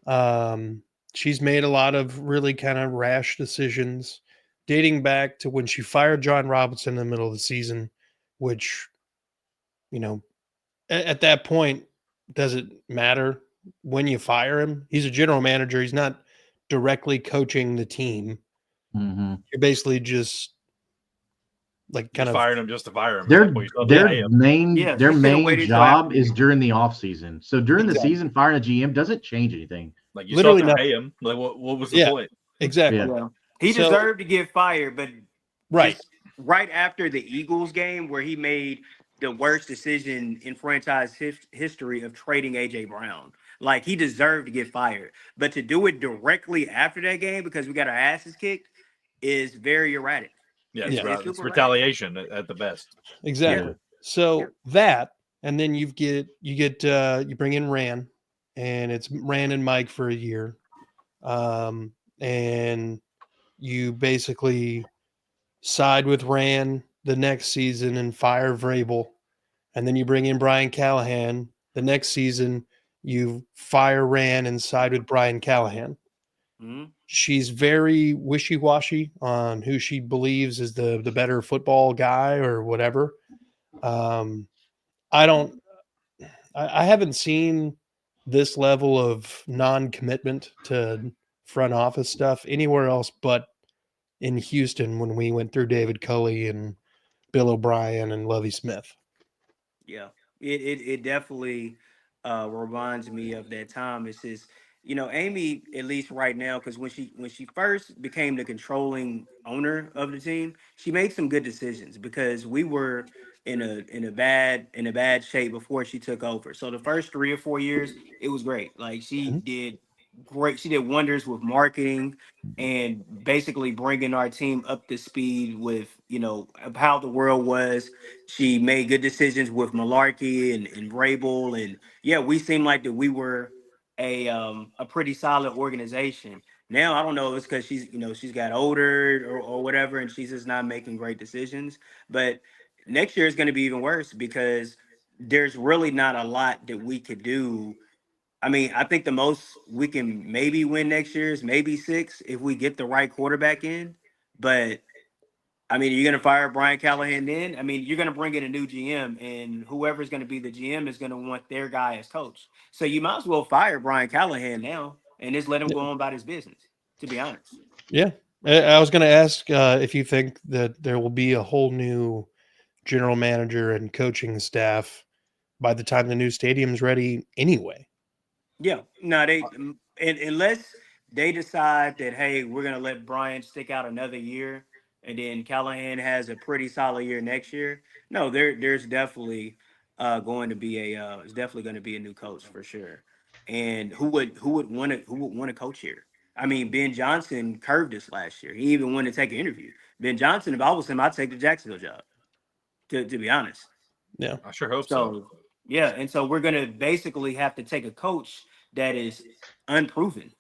Um, she's made a lot of really kind of rash decisions dating back to when she fired John Robinson in the middle of the season, which, you know, at that point, does it matter when you fire him? He's a general manager. He's not directly coaching the team. Mm-hmm. You're basically just like kind Just of firing him just to fire him. At Their that point, you still have to pay their him. main Yeah, their she should have main waited till after job the is year. during the off season. So during the Exactly. season, firing a GM doesn't change anything. Like you literally still have to nothing. pay him. Like what was the Yeah, point? exactly. Yeah. Yeah. He So- deserved to get fired, but Right. just right after the Eagles game where he made the worst decision in franchise history of trading AJ Brown. Like he deserved to get fired. But to do it directly after that game because we got our asses kicked is very erratic. Yeah, It's, it's, it's it's super erratic. retaliation at the best. Exactly. Yeah. So Yeah. that, and then you bring in Ran, and it's Ran and Mike for a year, and you basically side with Ran the next season and fire Vrabel, and then you bring in Brian Callahan the next season. You fire Ran and side with Brian Callahan. Mhm. She's very wishy-washy on who she believes is the better football guy or whatever. Um, I don't. I haven't seen this level of non-commitment to front office stuff anywhere else but in Houston when we went through David Culley and Bill O'Brien and Lovie Smith. Yeah, it definitely reminds me of that time. It's just Amy, at least right now, because when she first became the controlling owner of the team, she made some good decisions because we were in a bad shape before she took over. So the first 3 or 4 years, it was great. Like she Mhm. did great. She did wonders with marketing and basically bringing our team up to speed with of how the world was. She made good decisions with Malarkey and Vrabel, and yeah, we seemed like that we were a pretty solid organization. Now I don't know if it's because she's got older or whatever, and she's just not making great decisions. But next year is going to be even worse because there's really not a lot that we could do. I mean, I think the most we can maybe win next year is maybe 6 if we get the right quarterback in. But I mean, you're gonna fire Brian Callahan then? I mean, you're gonna bring in a new GM, and whoever's gonna be the GM is gonna want their guy as coach. So you might as well fire Brian Callahan now and just let him go on about his business. To be honest. Yeah. I was going to ask if you think that there will be a whole new general manager and coaching staff by the time the new stadium's ready anyway. Yeah. No, unless they decide that hey, we're gonna let Brian stick out another year, and then Callahan has a pretty solid year next year. No, there's definitely going to be it's definitely going to be a new coach for sure. And who would want to coach here? I mean, Ben Johnson curved us last year. He even wanted to take an interview. Ben Johnson, if I was him, I'd take the Jacksonville job. To be honest. Yeah. I sure hope so. So yeah, and so we're gonna basically have to take a coach that is unproven.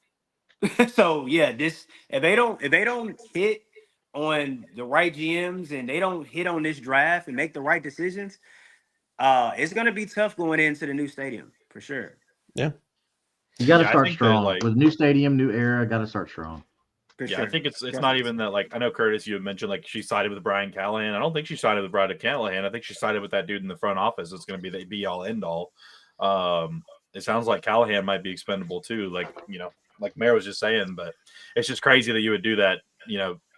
So yeah, this if they don't hit on the right GMs and they don't hit on this draft and make the right decisions, it's gonna be tough going into the new stadium for sure. Yeah. You got to Yeah, I start think that, strong like- with new stadium, new era. Got to start strong. For Yeah, sure. I think it's not Definitely. even that. Like I know Curtis, you had mentioned like she sided with Brian Callahan. I don't think she sided with Brian Callahan. I think she sided with that dude in the front office. It's going to be the be all end all. It sounds like Callahan might be expendable too. Like like Mayr was just saying, but it's just crazy that you would do that.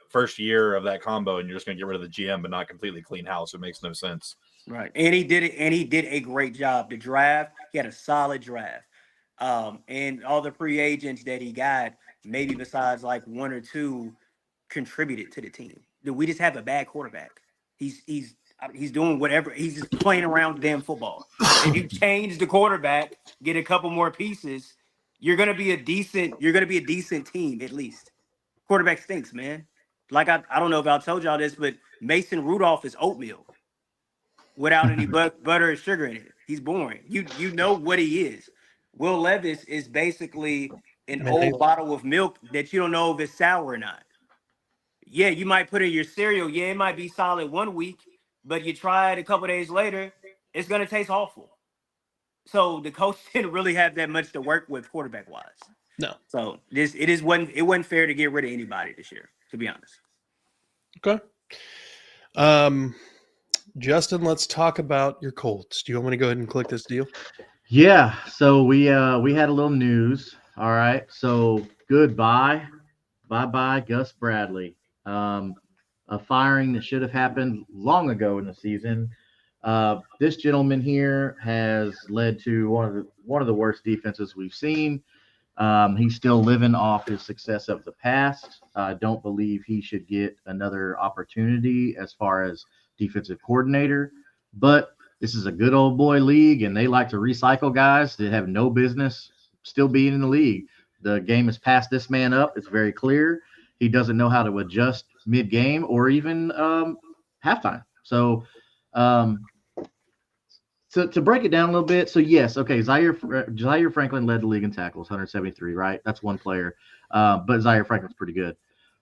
First year of that combo, and you're just going to get rid of the GM, but not completely clean house. It makes no sense. Right. And he did it, and he did a great job. The draft, he had a solid draft. And all the free agents that he got, maybe besides like one or two, contributed to the team. we just have a bad quarterback. He's doing whatever. He's just playing around with damn football. If you change the quarterback, get a couple more pieces, you're gonna be a decent team at least. Quarterback stinks, man. Like I don't know if I told y'all this, but Mason Rudolph is oatmeal without any butter and sugar in it. He's boring. You know what he is. Will Levis is basically an old bottle of milk that you don't know if it's sour or not. Yeah, you might put in your cereal. Yeah, it might be solid 1 week, but you try it a couple days later, it's gonna taste awful. So the coach didn't really have that much to work with quarterback wise. No. So it wasn't fair to get rid of anybody this year, to be honest. Okay. Justin, let's talk about your Colts. Do you want me to go ahead and click this deal? Yeah. So we had a little news. All right. So goodbye. Bye-bye, Gus Bradley. A firing that should have happened long ago in the season. This gentleman here has led to one of the worst defenses we've seen. He's still living off his success of the past. I don't believe he should get another opportunity as far as defensive coordinator. But this is a good old boy league, and they like to recycle guys that have no business still being in the league. The game has passed this man up. It's very clear. He doesn't know how to adjust mid-game or even halftime. So to break it down a little bit, so yes, okay, Zaire Franklin led the league in tackles, 173, right? That's one player. But Zaire Franklin's pretty good.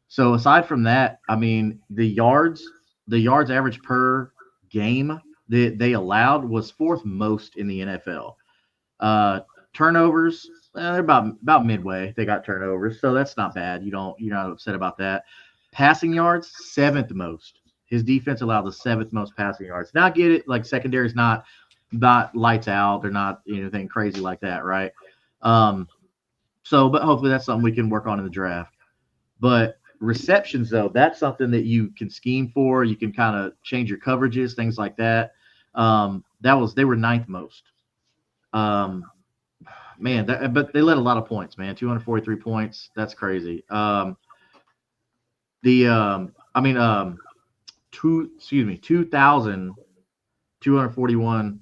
So aside from that, I mean, the yards average per game that they allowed was fourth most in the NFL. Turnovers, they're about midway. They got turnovers, so that's not bad. You're not upset about that. Passing yards, seventh most. His defense allowed the seventh most passing yards. Now I get it, like secondary's not lights out. They're not anything crazy like that, right? But hopefully that's something we can work on in the draft. But receptions, though, that's something that you can scheme for. You can kind of change your coverages, things like that. They were ninth most. But they let a lot of points, man. 243 points. That's crazy. 2,241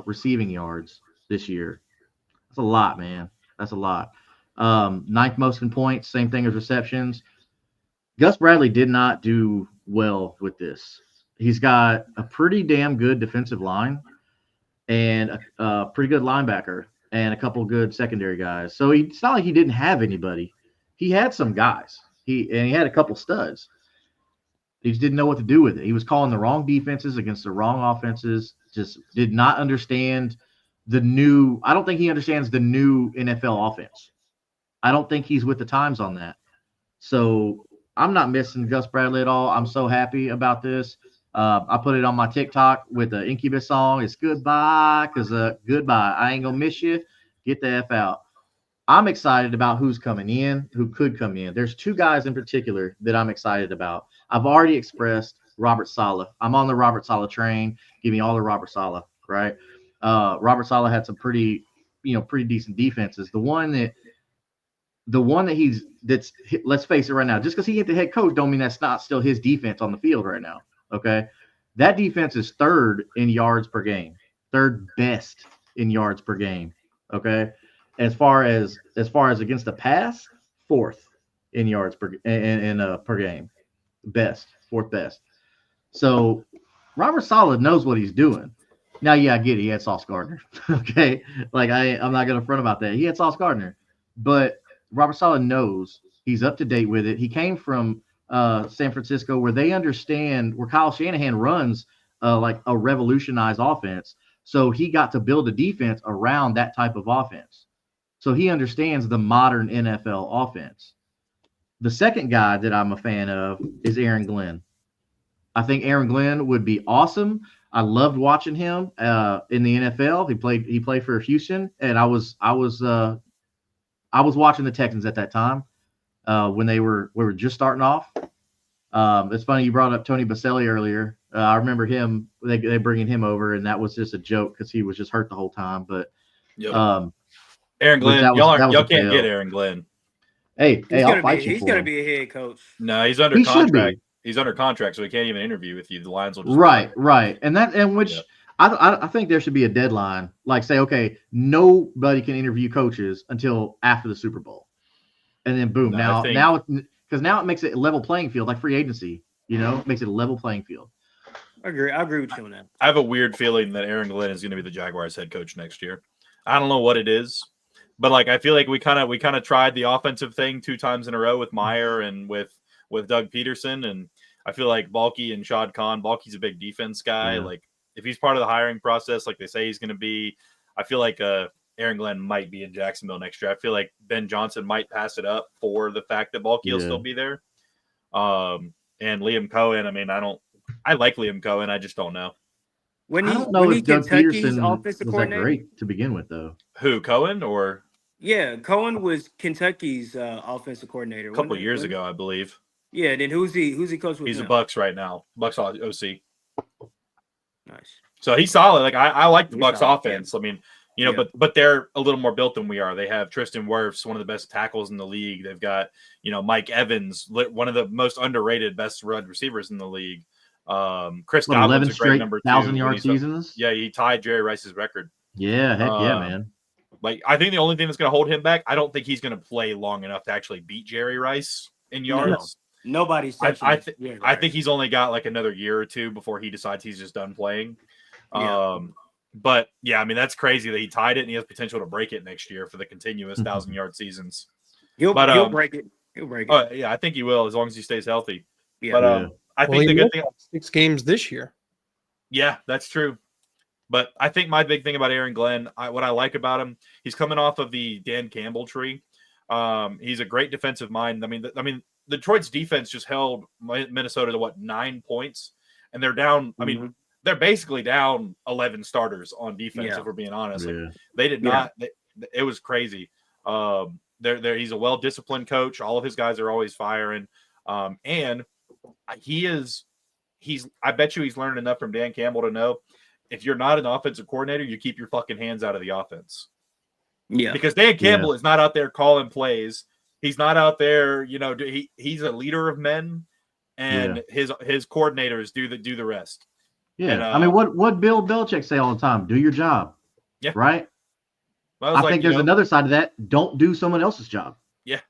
receiving yards this year. That's a lot, man. That's a lot. Ninth most in points, same thing as receptions. Gus Bradley did not do well with this. He's got a pretty damn good defensive line and a pretty good linebacker and a couple good secondary guys. So it's not like he didn't have anybody. He had some guys. He had a couple studs. He just didn't know what to do with it. He was calling the wrong defenses against the wrong offenses. Just did not understand I don't think he understands the new NFL offense. I don't think he's with the times on that. So I'm not missing Gus Bradley at all. I'm so happy about this. I put it on my TikTok with the Incubus song. It's goodbye, because goodbye. I ain't gonna miss you. Get the F out. I'm excited about who's coming in, who could come in. There's two guys in particular that I'm excited about. I've already expressed Robert Saleh. I'm on the Robert Saleh train. Give me all the Robert Saleh, right? Robert Saleh had some pretty decent defenses. The one that let's face it right now, just because he ain't the head coach don't mean that's not still his defense on the field right now. Okay. That defense is third in yards per game, third best in yards per game. Okay. As far as against the pass, fourth in yards per game, fourth best. So Robert Saleh knows what he's doing. Now, yeah, I get it. He had Sauce Gardner. Okay, like I'm not gonna front about that. He had Sauce Gardner, but Robert Saleh knows he's up to date with it. He came from San Francisco, where they understand where Kyle Shanahan runs like a revolutionized offense. So he got to build a defense around that type of offense. So he understands the modern NFL offense. The second guy that I'm a fan of is Aaron Glenn. I think Aaron Glenn would be awesome. I loved watching him in the NFL. He played for Houston, and I was watching the Texans at that time when we were just starting off. It's funny you brought up Tony Baselli earlier. I remember him. They bringing him over, and that was just a joke because he was just hurt the whole time. But Aaron Glenn, y'all can't get Aaron Glenn. Hey, I'll fight you for him. He's gonna be a head coach. No, he's under contract. He's under contract, so he can't even interview with you. The Lions will just right, and which Yeah. I think there should be a deadline. Like say, okay, nobody can interview coaches until after the Super Bowl, and then boom, No, I now think- because now it makes it a level playing field, like free agency. Makes it a level playing field. I agree with you on that. I have a weird feeling that Aaron Glenn is going to be the Jaguars head coach next year. I don't know what it is, but like I feel like we kind of tried the offensive thing 2 times in a row with Mayr and with Doug Peterson, and I feel like Balky and Shad Khan. Balky's a big defense guy. Yeah. Like if he's part of the hiring process, like they say he's going to be, I feel like Aaron Glenn might be in Jacksonville next year. I feel like Ben Johnson might pass it up for the fact that Balky will still be there. And Liam Cohen. I mean, I like Liam Cohen. I just don't know. I don't know if Doug Kentucky's Peterson offensive was that coordinator? great to begin with, though. Who, Cohen, or Yeah, Cohen was Kentucky's offensive coordinator a couple of years ago, I believe. Yeah, then who's he coach with? He's now? a Bucks right now. Bucks OC. Nice. So he's solid. Like I like the He's Bucks solid, offense. yeah. I mean, Yeah. but they're a little more built than we are. They have Tristan Wirfs, one of the best tackles in the league. They've got, Mike Evans, one of the most underrated best wide receivers in the league. Chris What, Godwin's 11 a great straight number 2. 1,000-yard seasons? Yeah, he tied Jerry Rice's record. Yeah, heck yeah, man. Like I think the only thing that's going to hold him back, I don't think he's going to play long enough to actually beat Jerry Rice in yards. Nobody's I touching I think he's only got like another year or 2 before he decides he's just done playing. Yeah. But yeah, I mean that's crazy that he tied it and he has potential to break it next year for the continuous 1,000-yard seasons. He'll break it. He'll break it. Yeah, I think he will as long as he stays healthy. Yeah. But I think the good thing, 6 games this year. yeah, that's true. But I think my big thing about Aaron Glenn, what I like about him, he's coming off of the Dan Campbell tree. He's a great defensive mind. I mean, Detroit's defense just held Minnesota to 9 points, and they're down. I mean, they're basically down 11 starters on defense. Yeah. If we're being honest, Yeah. like, they did not. It was crazy. He's a well-disciplined coach. All of his guys are always firing, and he's. I bet you he's learned enough from Dan Campbell to know if you're not an offensive coordinator, you keep your fucking hands out of the offense. Yeah. Because Dan Campbell is not out there calling plays. He's not out there, he's a leader of men, and his coordinators do the rest. Yeah. And, I mean, what Bill Belichick say all the time? Do your job. Yeah. Right? Well, I think there's another side of that. Don't do someone else's job. Yeah.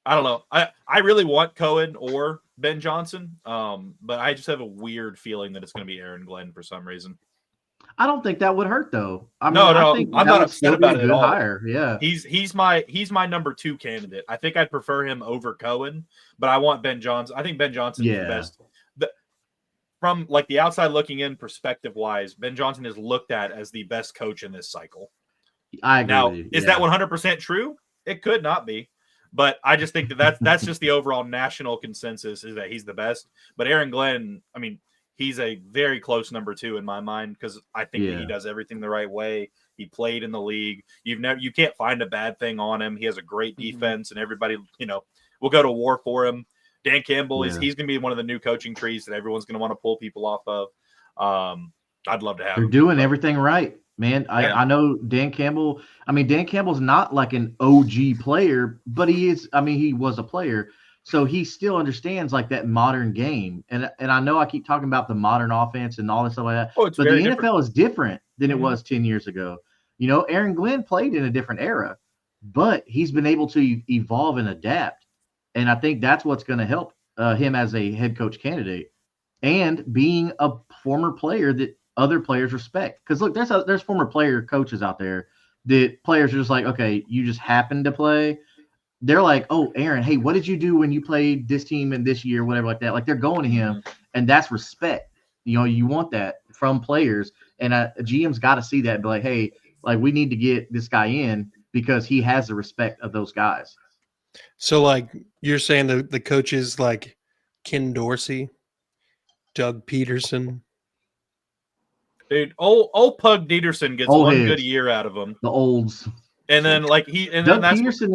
I don't know. I really want Cohen or Ben Johnson, but I just have a weird feeling that it's going to be Aaron Glenn for some reason. I don't think that would hurt though. I think I'm that not would upset still be about a it at good all. hire. Yeah. He's my number 2 candidate. I think I'd prefer him over Cohen, but I want Ben Johnson. I think Ben Johnson is the best. From like the outside looking in perspective wise, Ben Johnson is looked at as the best coach in this cycle. I agree Now, with you. is that 100% true? It could not be. But I just think that's just the overall national consensus is that he's the best. But Aaron Glenn, I mean, he's a very close number 2 in my mind because I think that he does everything the right way. He played in the league. You can't find a bad thing on him. He has a great defense, and everybody, will go to war for him. Dan Campbell he's going to be one of the new coaching trees that everyone's going to want to pull people off of. I'd love to have. They're doing everything right, man. I know Dan Campbell. I mean, Dan Campbell's not like an OG player, but he is. I mean, he was a player. So he still understands like that modern game. And I know I keep talking about the modern offense and all this stuff like that. Oh, it's but the very NFL different. is different than it was 10 years ago. Aaron Glenn played in a different era, but he's been able to evolve and adapt. And I think that's what's going to help him as a head coach candidate and being a former player that other players respect. Because look, there's former player coaches out there that players are just like, okay, you just happen to play. They're like, oh, Aaron, hey, what did you do when you played this team in this year, whatever like that? Like they're going to him, and that's respect. You want that from players, and a GM's got to see that and be like, hey, like we need to get this guy in because he has the respect of those guys. So, like, you're saying the coaches like Ken Dorsey, Doug Peterson. Dude, old Pug Dieterson gets Old one heads. good year out of him. The olds. And then Doug Peterson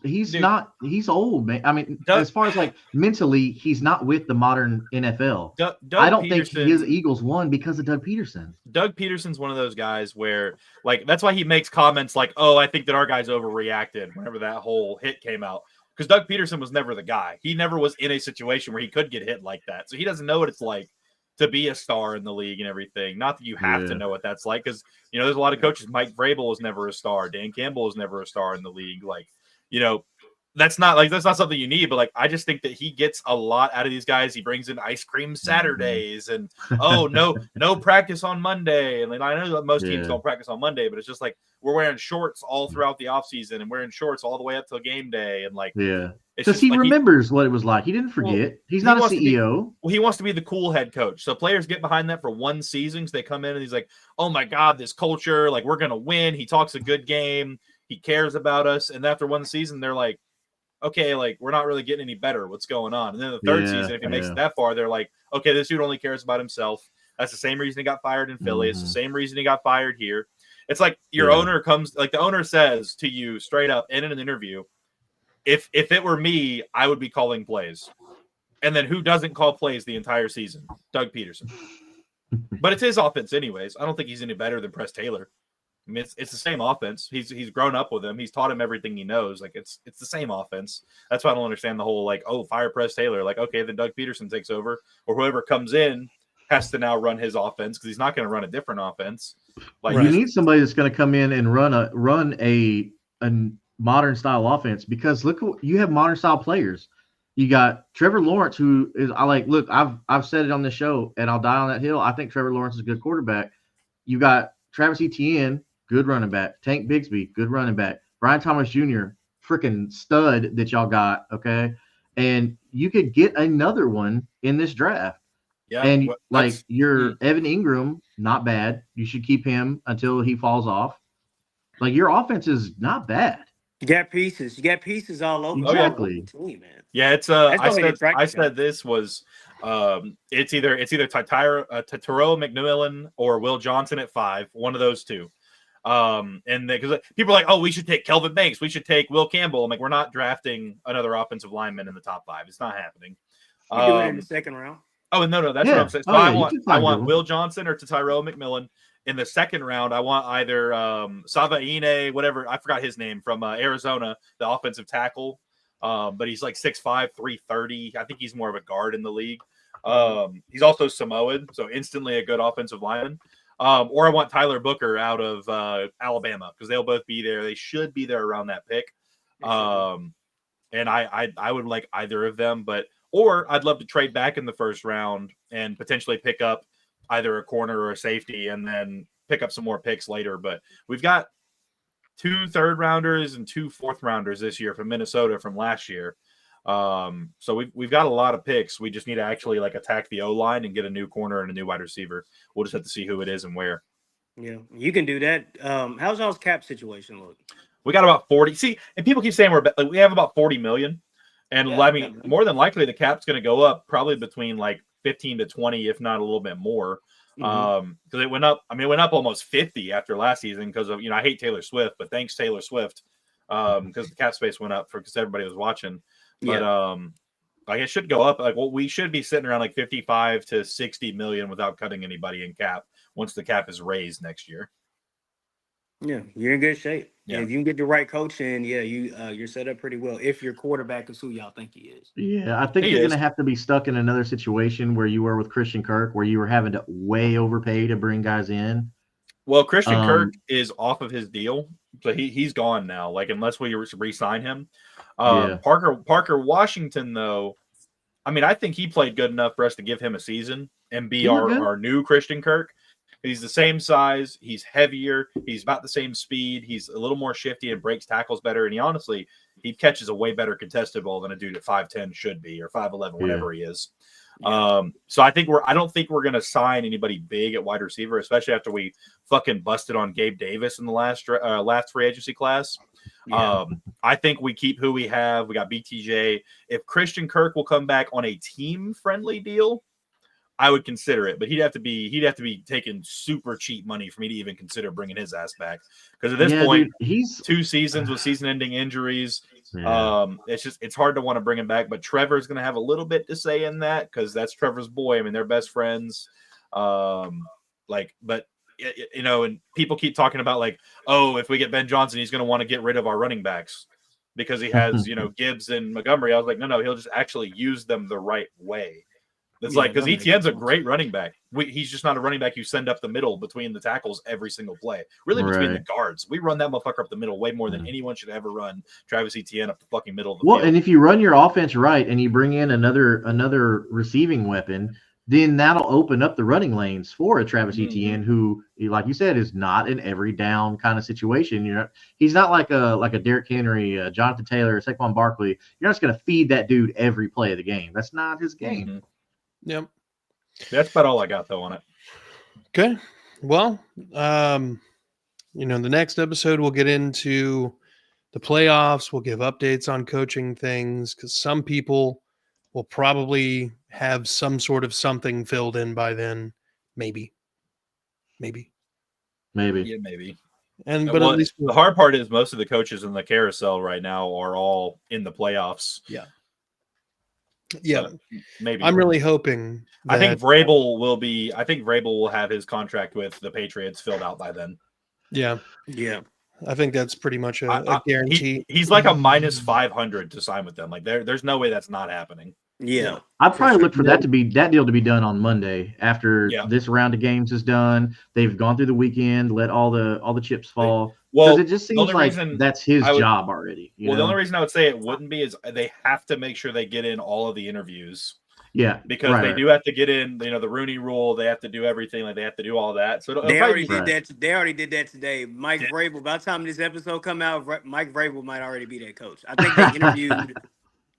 he's old, man. I mean, as far as like mentally, he's not with the modern NFL. I don't think his Eagles won because of Doug Peterson. Doug Peterson's one of those guys where like that's why he makes comments like, oh, I think that our guys overreacted whenever that whole hit came out. because Doug Peterson was never the guy. He never was in a situation where he could get hit like that. So he doesn't know what it's like to be a star in the league and everything. Not that you have to know what that's like, because, you know, there's a lot of coaches. Mike Vrabel was never a star. Dan Campbell was never a star in the league. Like, you know, that's not something you need, but like, I just think that he gets a lot out of these guys. He brings in ice cream Saturdays and, no practice on Monday. And like, I know that most teams don't practice on Monday, but it's just like, we're wearing shorts all throughout the offseason and wearing shorts all the way up till game day. And like, because he remembers what it was like. He didn't forget. He's not a CEO. He wants to be the cool head coach. So players get behind that for one season. So they come in and he's like, oh my God, this culture, like, we're going to win. He talks a good game. He cares about us. And after one season, they're like, okay, like, we're not really getting any better. What's going on? And then the third season, if he makes it that far, they're like, okay, this dude only cares about himself. That's the same reason he got fired in Philly. It's the same reason he got fired here. It's like your owner comes, like the owner says to you straight up in an interview, if it were me, I would be calling plays. And then who doesn't call plays the entire season? Doug Peterson. But it's his offense anyways. I don't think he's any better than Press Taylor. I mean, it's the same offense. He's grown up with him. He's taught him everything he knows. Like, it's the same offense. That's why I don't understand the whole, like, oh, fire Press Taylor. Like, okay, then Doug Peterson takes over, or whoever comes in has to now run his offense because he's not going to run a different offense. Like, you need somebody that's going to come in and run a modern style offense, because look, you have modern style players. You got Trevor Lawrence, who is, look, I've said it on the show and I'll die on that hill. I think Trevor Lawrence is a good quarterback. You got Travis Etienne, good running back. Tank Bigsby, good running back. Brian Thomas Jr., freaking stud that y'all got. Okay. And you could get another one in this draft. Yeah. And your Evan Ingram, not bad. You should keep him until he falls off. Like, your offense is not bad. You got pieces. You got pieces all over. Exactly. Team, man. Yeah, it's I said this was it's either Tyrell McMillan or Will Johnson at 5, one of those two. And because people are like, oh, we should take Kelvin Banks, we should take Will Campbell. I'm like, we're not drafting another offensive lineman in the top 5. It's not happening. You do it in the second round. Oh no, that's what I'm saying. So I want Will Johnson or Tyrell McMillan. In the second round, I want either Savaine, whatever, I forgot his name, from Arizona, the offensive tackle. But he's like 6'5", 330. I think he's more of a guard in the league. He's also Samoan, so instantly a good offensive lineman. Or I want Tyler Booker out of Alabama, because they'll both be there. They should be there around that pick. And I would like either of them, or I'd love to trade back in the first round and potentially pick up either a corner or a safety and then pick up some more picks later. But we've got 2 third-rounders and 2 fourth-rounders this year from Minnesota from last year. So we've got a lot of picks. We just need to actually like attack the O-line and get a new corner and a new wide receiver. We'll just have to see who it is and where. Yeah, you can do that. How's y'all's cap situation look? We got about 40. See, and people keep saying we have about 40 million. And I mean, more than likely the cap's going to go up probably between like 15 to 20, if not a little bit more. Because it went up. I mean, it went up almost 50 after last season because of, I hate Taylor Swift, but thanks Taylor Swift, because the cap space went up because everybody was watching. But like, it should go up. Like, we should be sitting around like 55 to 60 million without cutting anybody in cap once the cap is raised next year. Yeah, you're in good shape. Yeah, if you can get the right coach in, you're set up pretty well. If your quarterback is who y'all think he is. Yeah, I think you're going to have to be stuck in another situation where you were with Christian Kirk, where you were having to way overpay to bring guys in. Well, Christian Kirk is off of his deal, so he's gone now. Like, unless we re-sign him. Parker Washington, though, I mean, I think he played good enough for us to give him a season and be our new Christian Kirk. He's the same size. He's heavier. He's about the same speed. He's a little more shifty and breaks tackles better. And he catches a way better contested ball than a dude at 5'10" should be, or 5'11", whatever he is. So I don't think we're going to sign anybody big at wide receiver, especially after we fucking busted on Gabe Davis in the last free agency class. I think we keep who we have. We got BTJ. If Christian Kirk will come back on a team friendly deal, I would consider it, but he'd have to be taking super cheap money for me to even consider bringing his ass back. Because at this point, dude, he's 2 seasons with season-ending injuries. It's hard to want to bring him back. But Trevor's going to have a little bit to say in that because that's Trevor's boy. I mean, they're best friends. And people keep talking about like, oh, if we get Ben Johnson, he's going to want to get rid of our running backs. because he has, Gibbs and Montgomery. I was like, no, he'll just actually use them the right way. It's like, because Etienne's a great running back. He's just not a running back you send up the middle between the tackles every single play. Really, between the guards. We run that motherfucker up the middle way more than anyone should ever run Travis Etienne up the fucking middle of the field. And if you run your offense right and you bring in another receiving weapon, then that'll open up the running lanes for a Travis Etienne, who, like you said, is not an every down kind of situation. He's not like a Derrick Henry, Jonathan Taylor, Saquon Barkley. You're not just going to feed that dude every play of the game. That's not his game. Mm-hmm. Yep. That's about all I got though on it. Okay. Well, the next episode we'll get into the playoffs. We'll give updates on coaching things because some people will probably have some sort of something filled in by then. Maybe. Yeah, maybe. At least the hard part is most of the coaches in the carousel right now are all in the playoffs. Yeah. So maybe. I'm really hoping I think Vrabel will have his contract with the Patriots filled out by then. Yeah. I think that's pretty much a guarantee. He's like a minus 500 to sign with them. Like there's no way that's not happening. Yeah. I'd probably look for that deal to be done on Monday after this round of games is done. They've gone through the weekend, let all the chips fall. Because it just seems like that's his job already. The only reason I would say it wouldn't be is they have to make sure they get in all of the interviews. Yeah, because they do have to get in, the Rooney Rule. They have to do everything. Like they have to do all that. So they already did that. They already did that today. Mike Vrabel. By the time this episode come out, Mike Vrabel might already be that coach. I think they interviewed.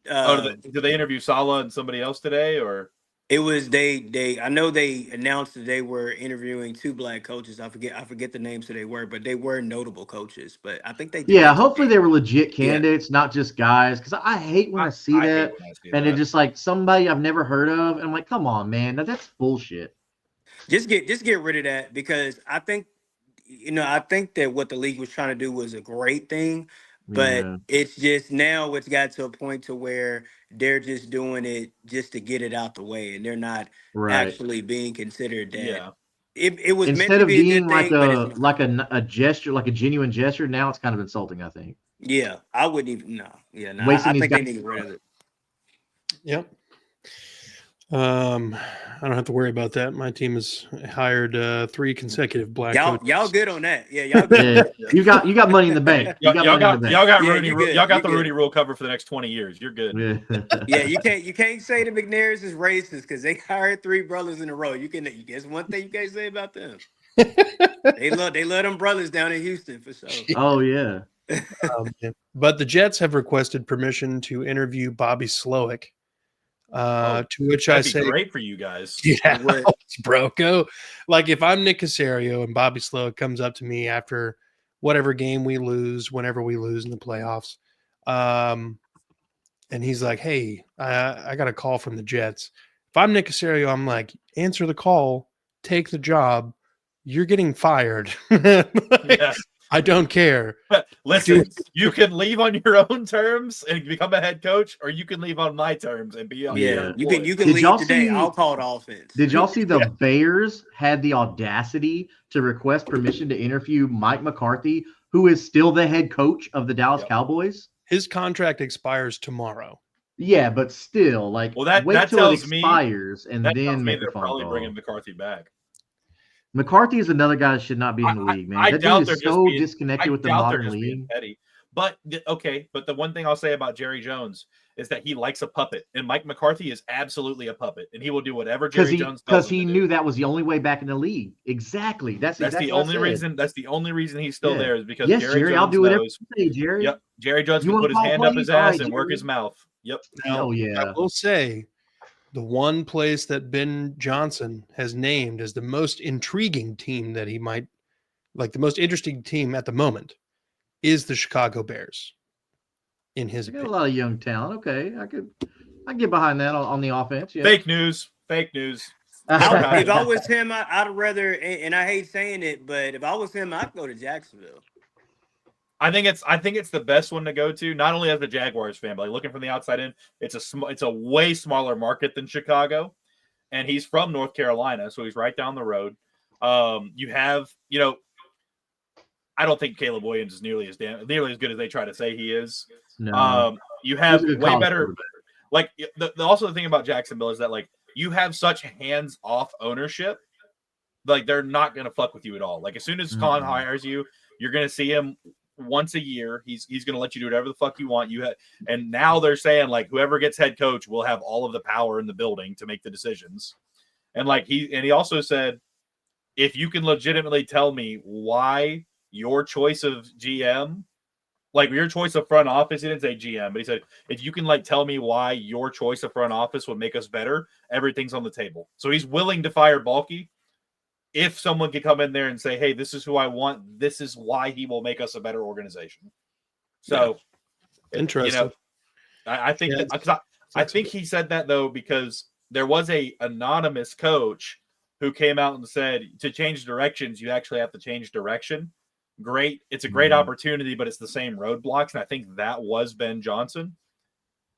Did they interview Saleh and somebody else today, or it was they? I know they announced that they were interviewing 2 black coaches. I forget the names who they were, but they were notable coaches. But I think they hopefully they were legit candidates, not just guys. Because I hate when I see that, and it's just like somebody I've never heard of, and I'm like, come on, man, that's bullshit. Just get rid of that, because I think that what the league was trying to do was a great thing. But it's just now it's got to a point to where they're just doing it just to get it out the way, and they're not actually being considered that. Yeah. It was instead meant to of be being a good thing, like a gesture, like a genuine gesture. Now it's kind of insulting, I think. Yeah, I wouldn't even. No, yeah, no. I think they need to get rid of it. Yep. I don't have to worry about that. My team has hired 3 consecutive black coaches. Y'all good on that? Yeah, y'all good. You got money in the bank. Y'all got the Rooney Rule covered for the next 20 years. You're good. Yeah, you can't say the McNairs is racist because they hired 3 brothers in a row. You guess one thing you can't say about them. they love them brothers down in Houston for sure. Oh yeah. But the Jets have requested permission to interview Bobby Slowick. To which I say, great for you guys. Yeah, bro, go. Like if I'm Nick Caserio and Bobby Slowick comes up to me after whatever game we lose, whenever we lose in the playoffs, and he's like, "Hey, I got a call from the Jets." If I'm Nick Caserio, I'm like, "Answer the call, take the job. You're getting fired." I don't care. Listen, you can leave on your own terms and become a head coach, or you can leave on my terms and be on you can leave today. I'll call it offense. Did y'all see the Bears had the audacity to request permission to interview Mike McCarthy, who is still the head coach of the Dallas Cowboys? His contract expires tomorrow. Yeah, but still, wait till it expires and then make the phone call. Probably bringing McCarthy back. McCarthy is another guy that should not be in the league, man. That dude is so disconnected with the modern league. But the one thing I'll say about Jerry Jones is that he likes a puppet, and Mike McCarthy is absolutely a puppet, and he will do whatever Jerry Jones tells him. Because he knew that was the only way back in the league. Exactly. That's exactly the only reason. That's the only reason he's still there is because Jerry Jones I'll do whatever you say, Jerry. Yep. Jerry Jones can put his hand up his ass and work his mouth. Yep. Now, I will say, the one place that Ben Johnson has named as the most intriguing team that he might like, the most interesting team at the moment, is the Chicago Bears. In his opinion, a lot of young talent. Okay, I can get behind that on the offense. Yeah. Fake news. If I was him, I'd rather, and I hate saying it, but if I was him, I'd go to Jacksonville. I think it's the best one to go to, not only as a Jaguars fan, but looking from the outside in, it's a way smaller market than Chicago, and he's from North Carolina, so he's right down the road. You have, I don't think Caleb Williams is nearly as good as they try to say he is. No. You have He's a good way college better. quarterback. Like also the thing about Jacksonville is that like you have such hands-off ownership. Like they're not going to fuck with you at all. Like as soon as Con hires you, you're going to see him once a year. He's going to let you do whatever the fuck you want. And now they're saying like whoever gets head coach will have all of the power in the building to make the decisions. And like he also said, if you can legitimately tell me why your choice of GM, like your choice of front office, he didn't say GM, but he said, if you can like tell me why your choice of front office would make us better, everything's on the table. So he's willing to fire Balky if someone could come in there and say, hey, this is who I want. This is why he will make us a better organization. So, interesting. I think I think he said that though, because there was a anonymous coach who came out and said to change directions, you actually have to change direction. Great. It's a great opportunity, but it's the same roadblocks. And I think that was Ben Johnson.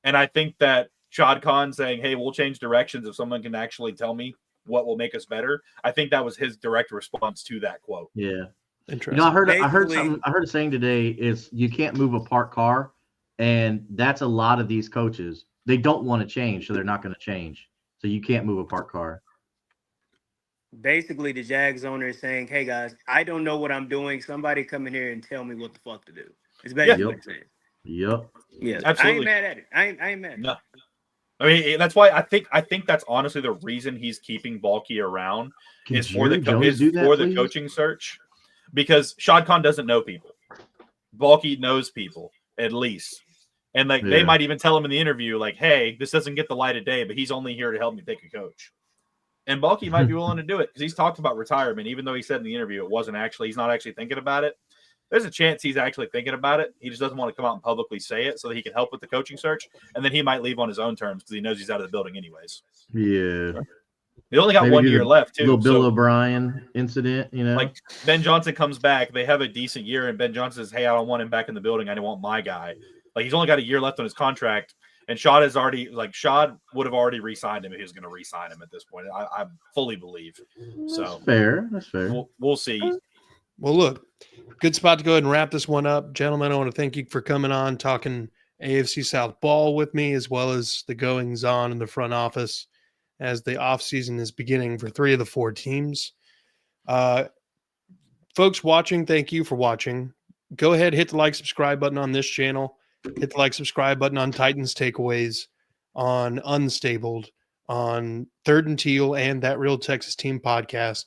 And I think that Shad Khan saying, hey, we'll change directions if someone can actually tell me what will make us better. I think that was his direct response to that quote. Yeah. Interesting. I heard something. I heard a saying today is you can't move a parked car. And that's a lot of these coaches. They don't want to change, so they're not going to change. So you can't move a parked car. Basically, the Jags owner is saying, hey, guys, I don't know what I'm doing. Somebody come in here and tell me what the fuck to do. It's basically what he's saying. Yep. Yeah, absolutely. I ain't mad at it. I ain't mad at it. No. I mean, that's why I think that's honestly the reason he's keeping Balky around is for the coaching search, because Shad Khan doesn't know people. Balky knows people at least, and like they might even tell him in the interview, like, "Hey, this doesn't get the light of day, but he's only here to help me pick a coach." And Balky might be willing to do it because he's talked about retirement, even though he said in the interview he's not actually thinking about it. There's a chance he's actually thinking about it. He just doesn't want to come out and publicly say it so that he can help with the coaching search. And then he might leave on his own terms because he knows he's out of the building anyways. Yeah. They only got Maybe 1 year left, too. Little Bill O'Brien incident, Like Ben Johnson comes back. They have a decent year, and Ben Johnson says, hey, I don't want him back in the building. I don't want my guy. Like, he's only got a year left on his contract. And Shad would have already re-signed him if he was going to re-sign him at this point. I fully believe. So That's fair. We'll see. Well, look, good spot to go ahead and wrap this one up. Gentlemen, I want to thank you for coming on, talking AFC South ball with me, as well as the goings on in the front office as the offseason is beginning for 3 of the 4 teams. Folks watching, thank you for watching. Go ahead, hit the like, subscribe button on this channel. Hit the like, subscribe button on Titans Takeaways, on Unstabled, on Third and Teal, and That Real Texas Team podcast.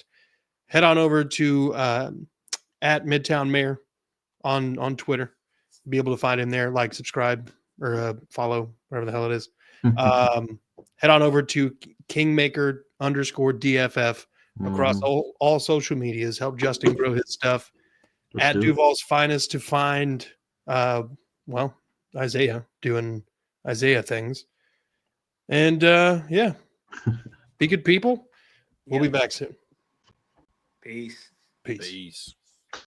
Head on over to at Midtown Mayr on Twitter. Be able to find him there. Like, subscribe, or follow, whatever the hell it is. Head on over to Kingmaker_DFF across all social medias. Help Justin grow his stuff. At Duval's Finest to find, Isaiah doing Isaiah things. And, be good people. We'll be back soon. Peace. Peace.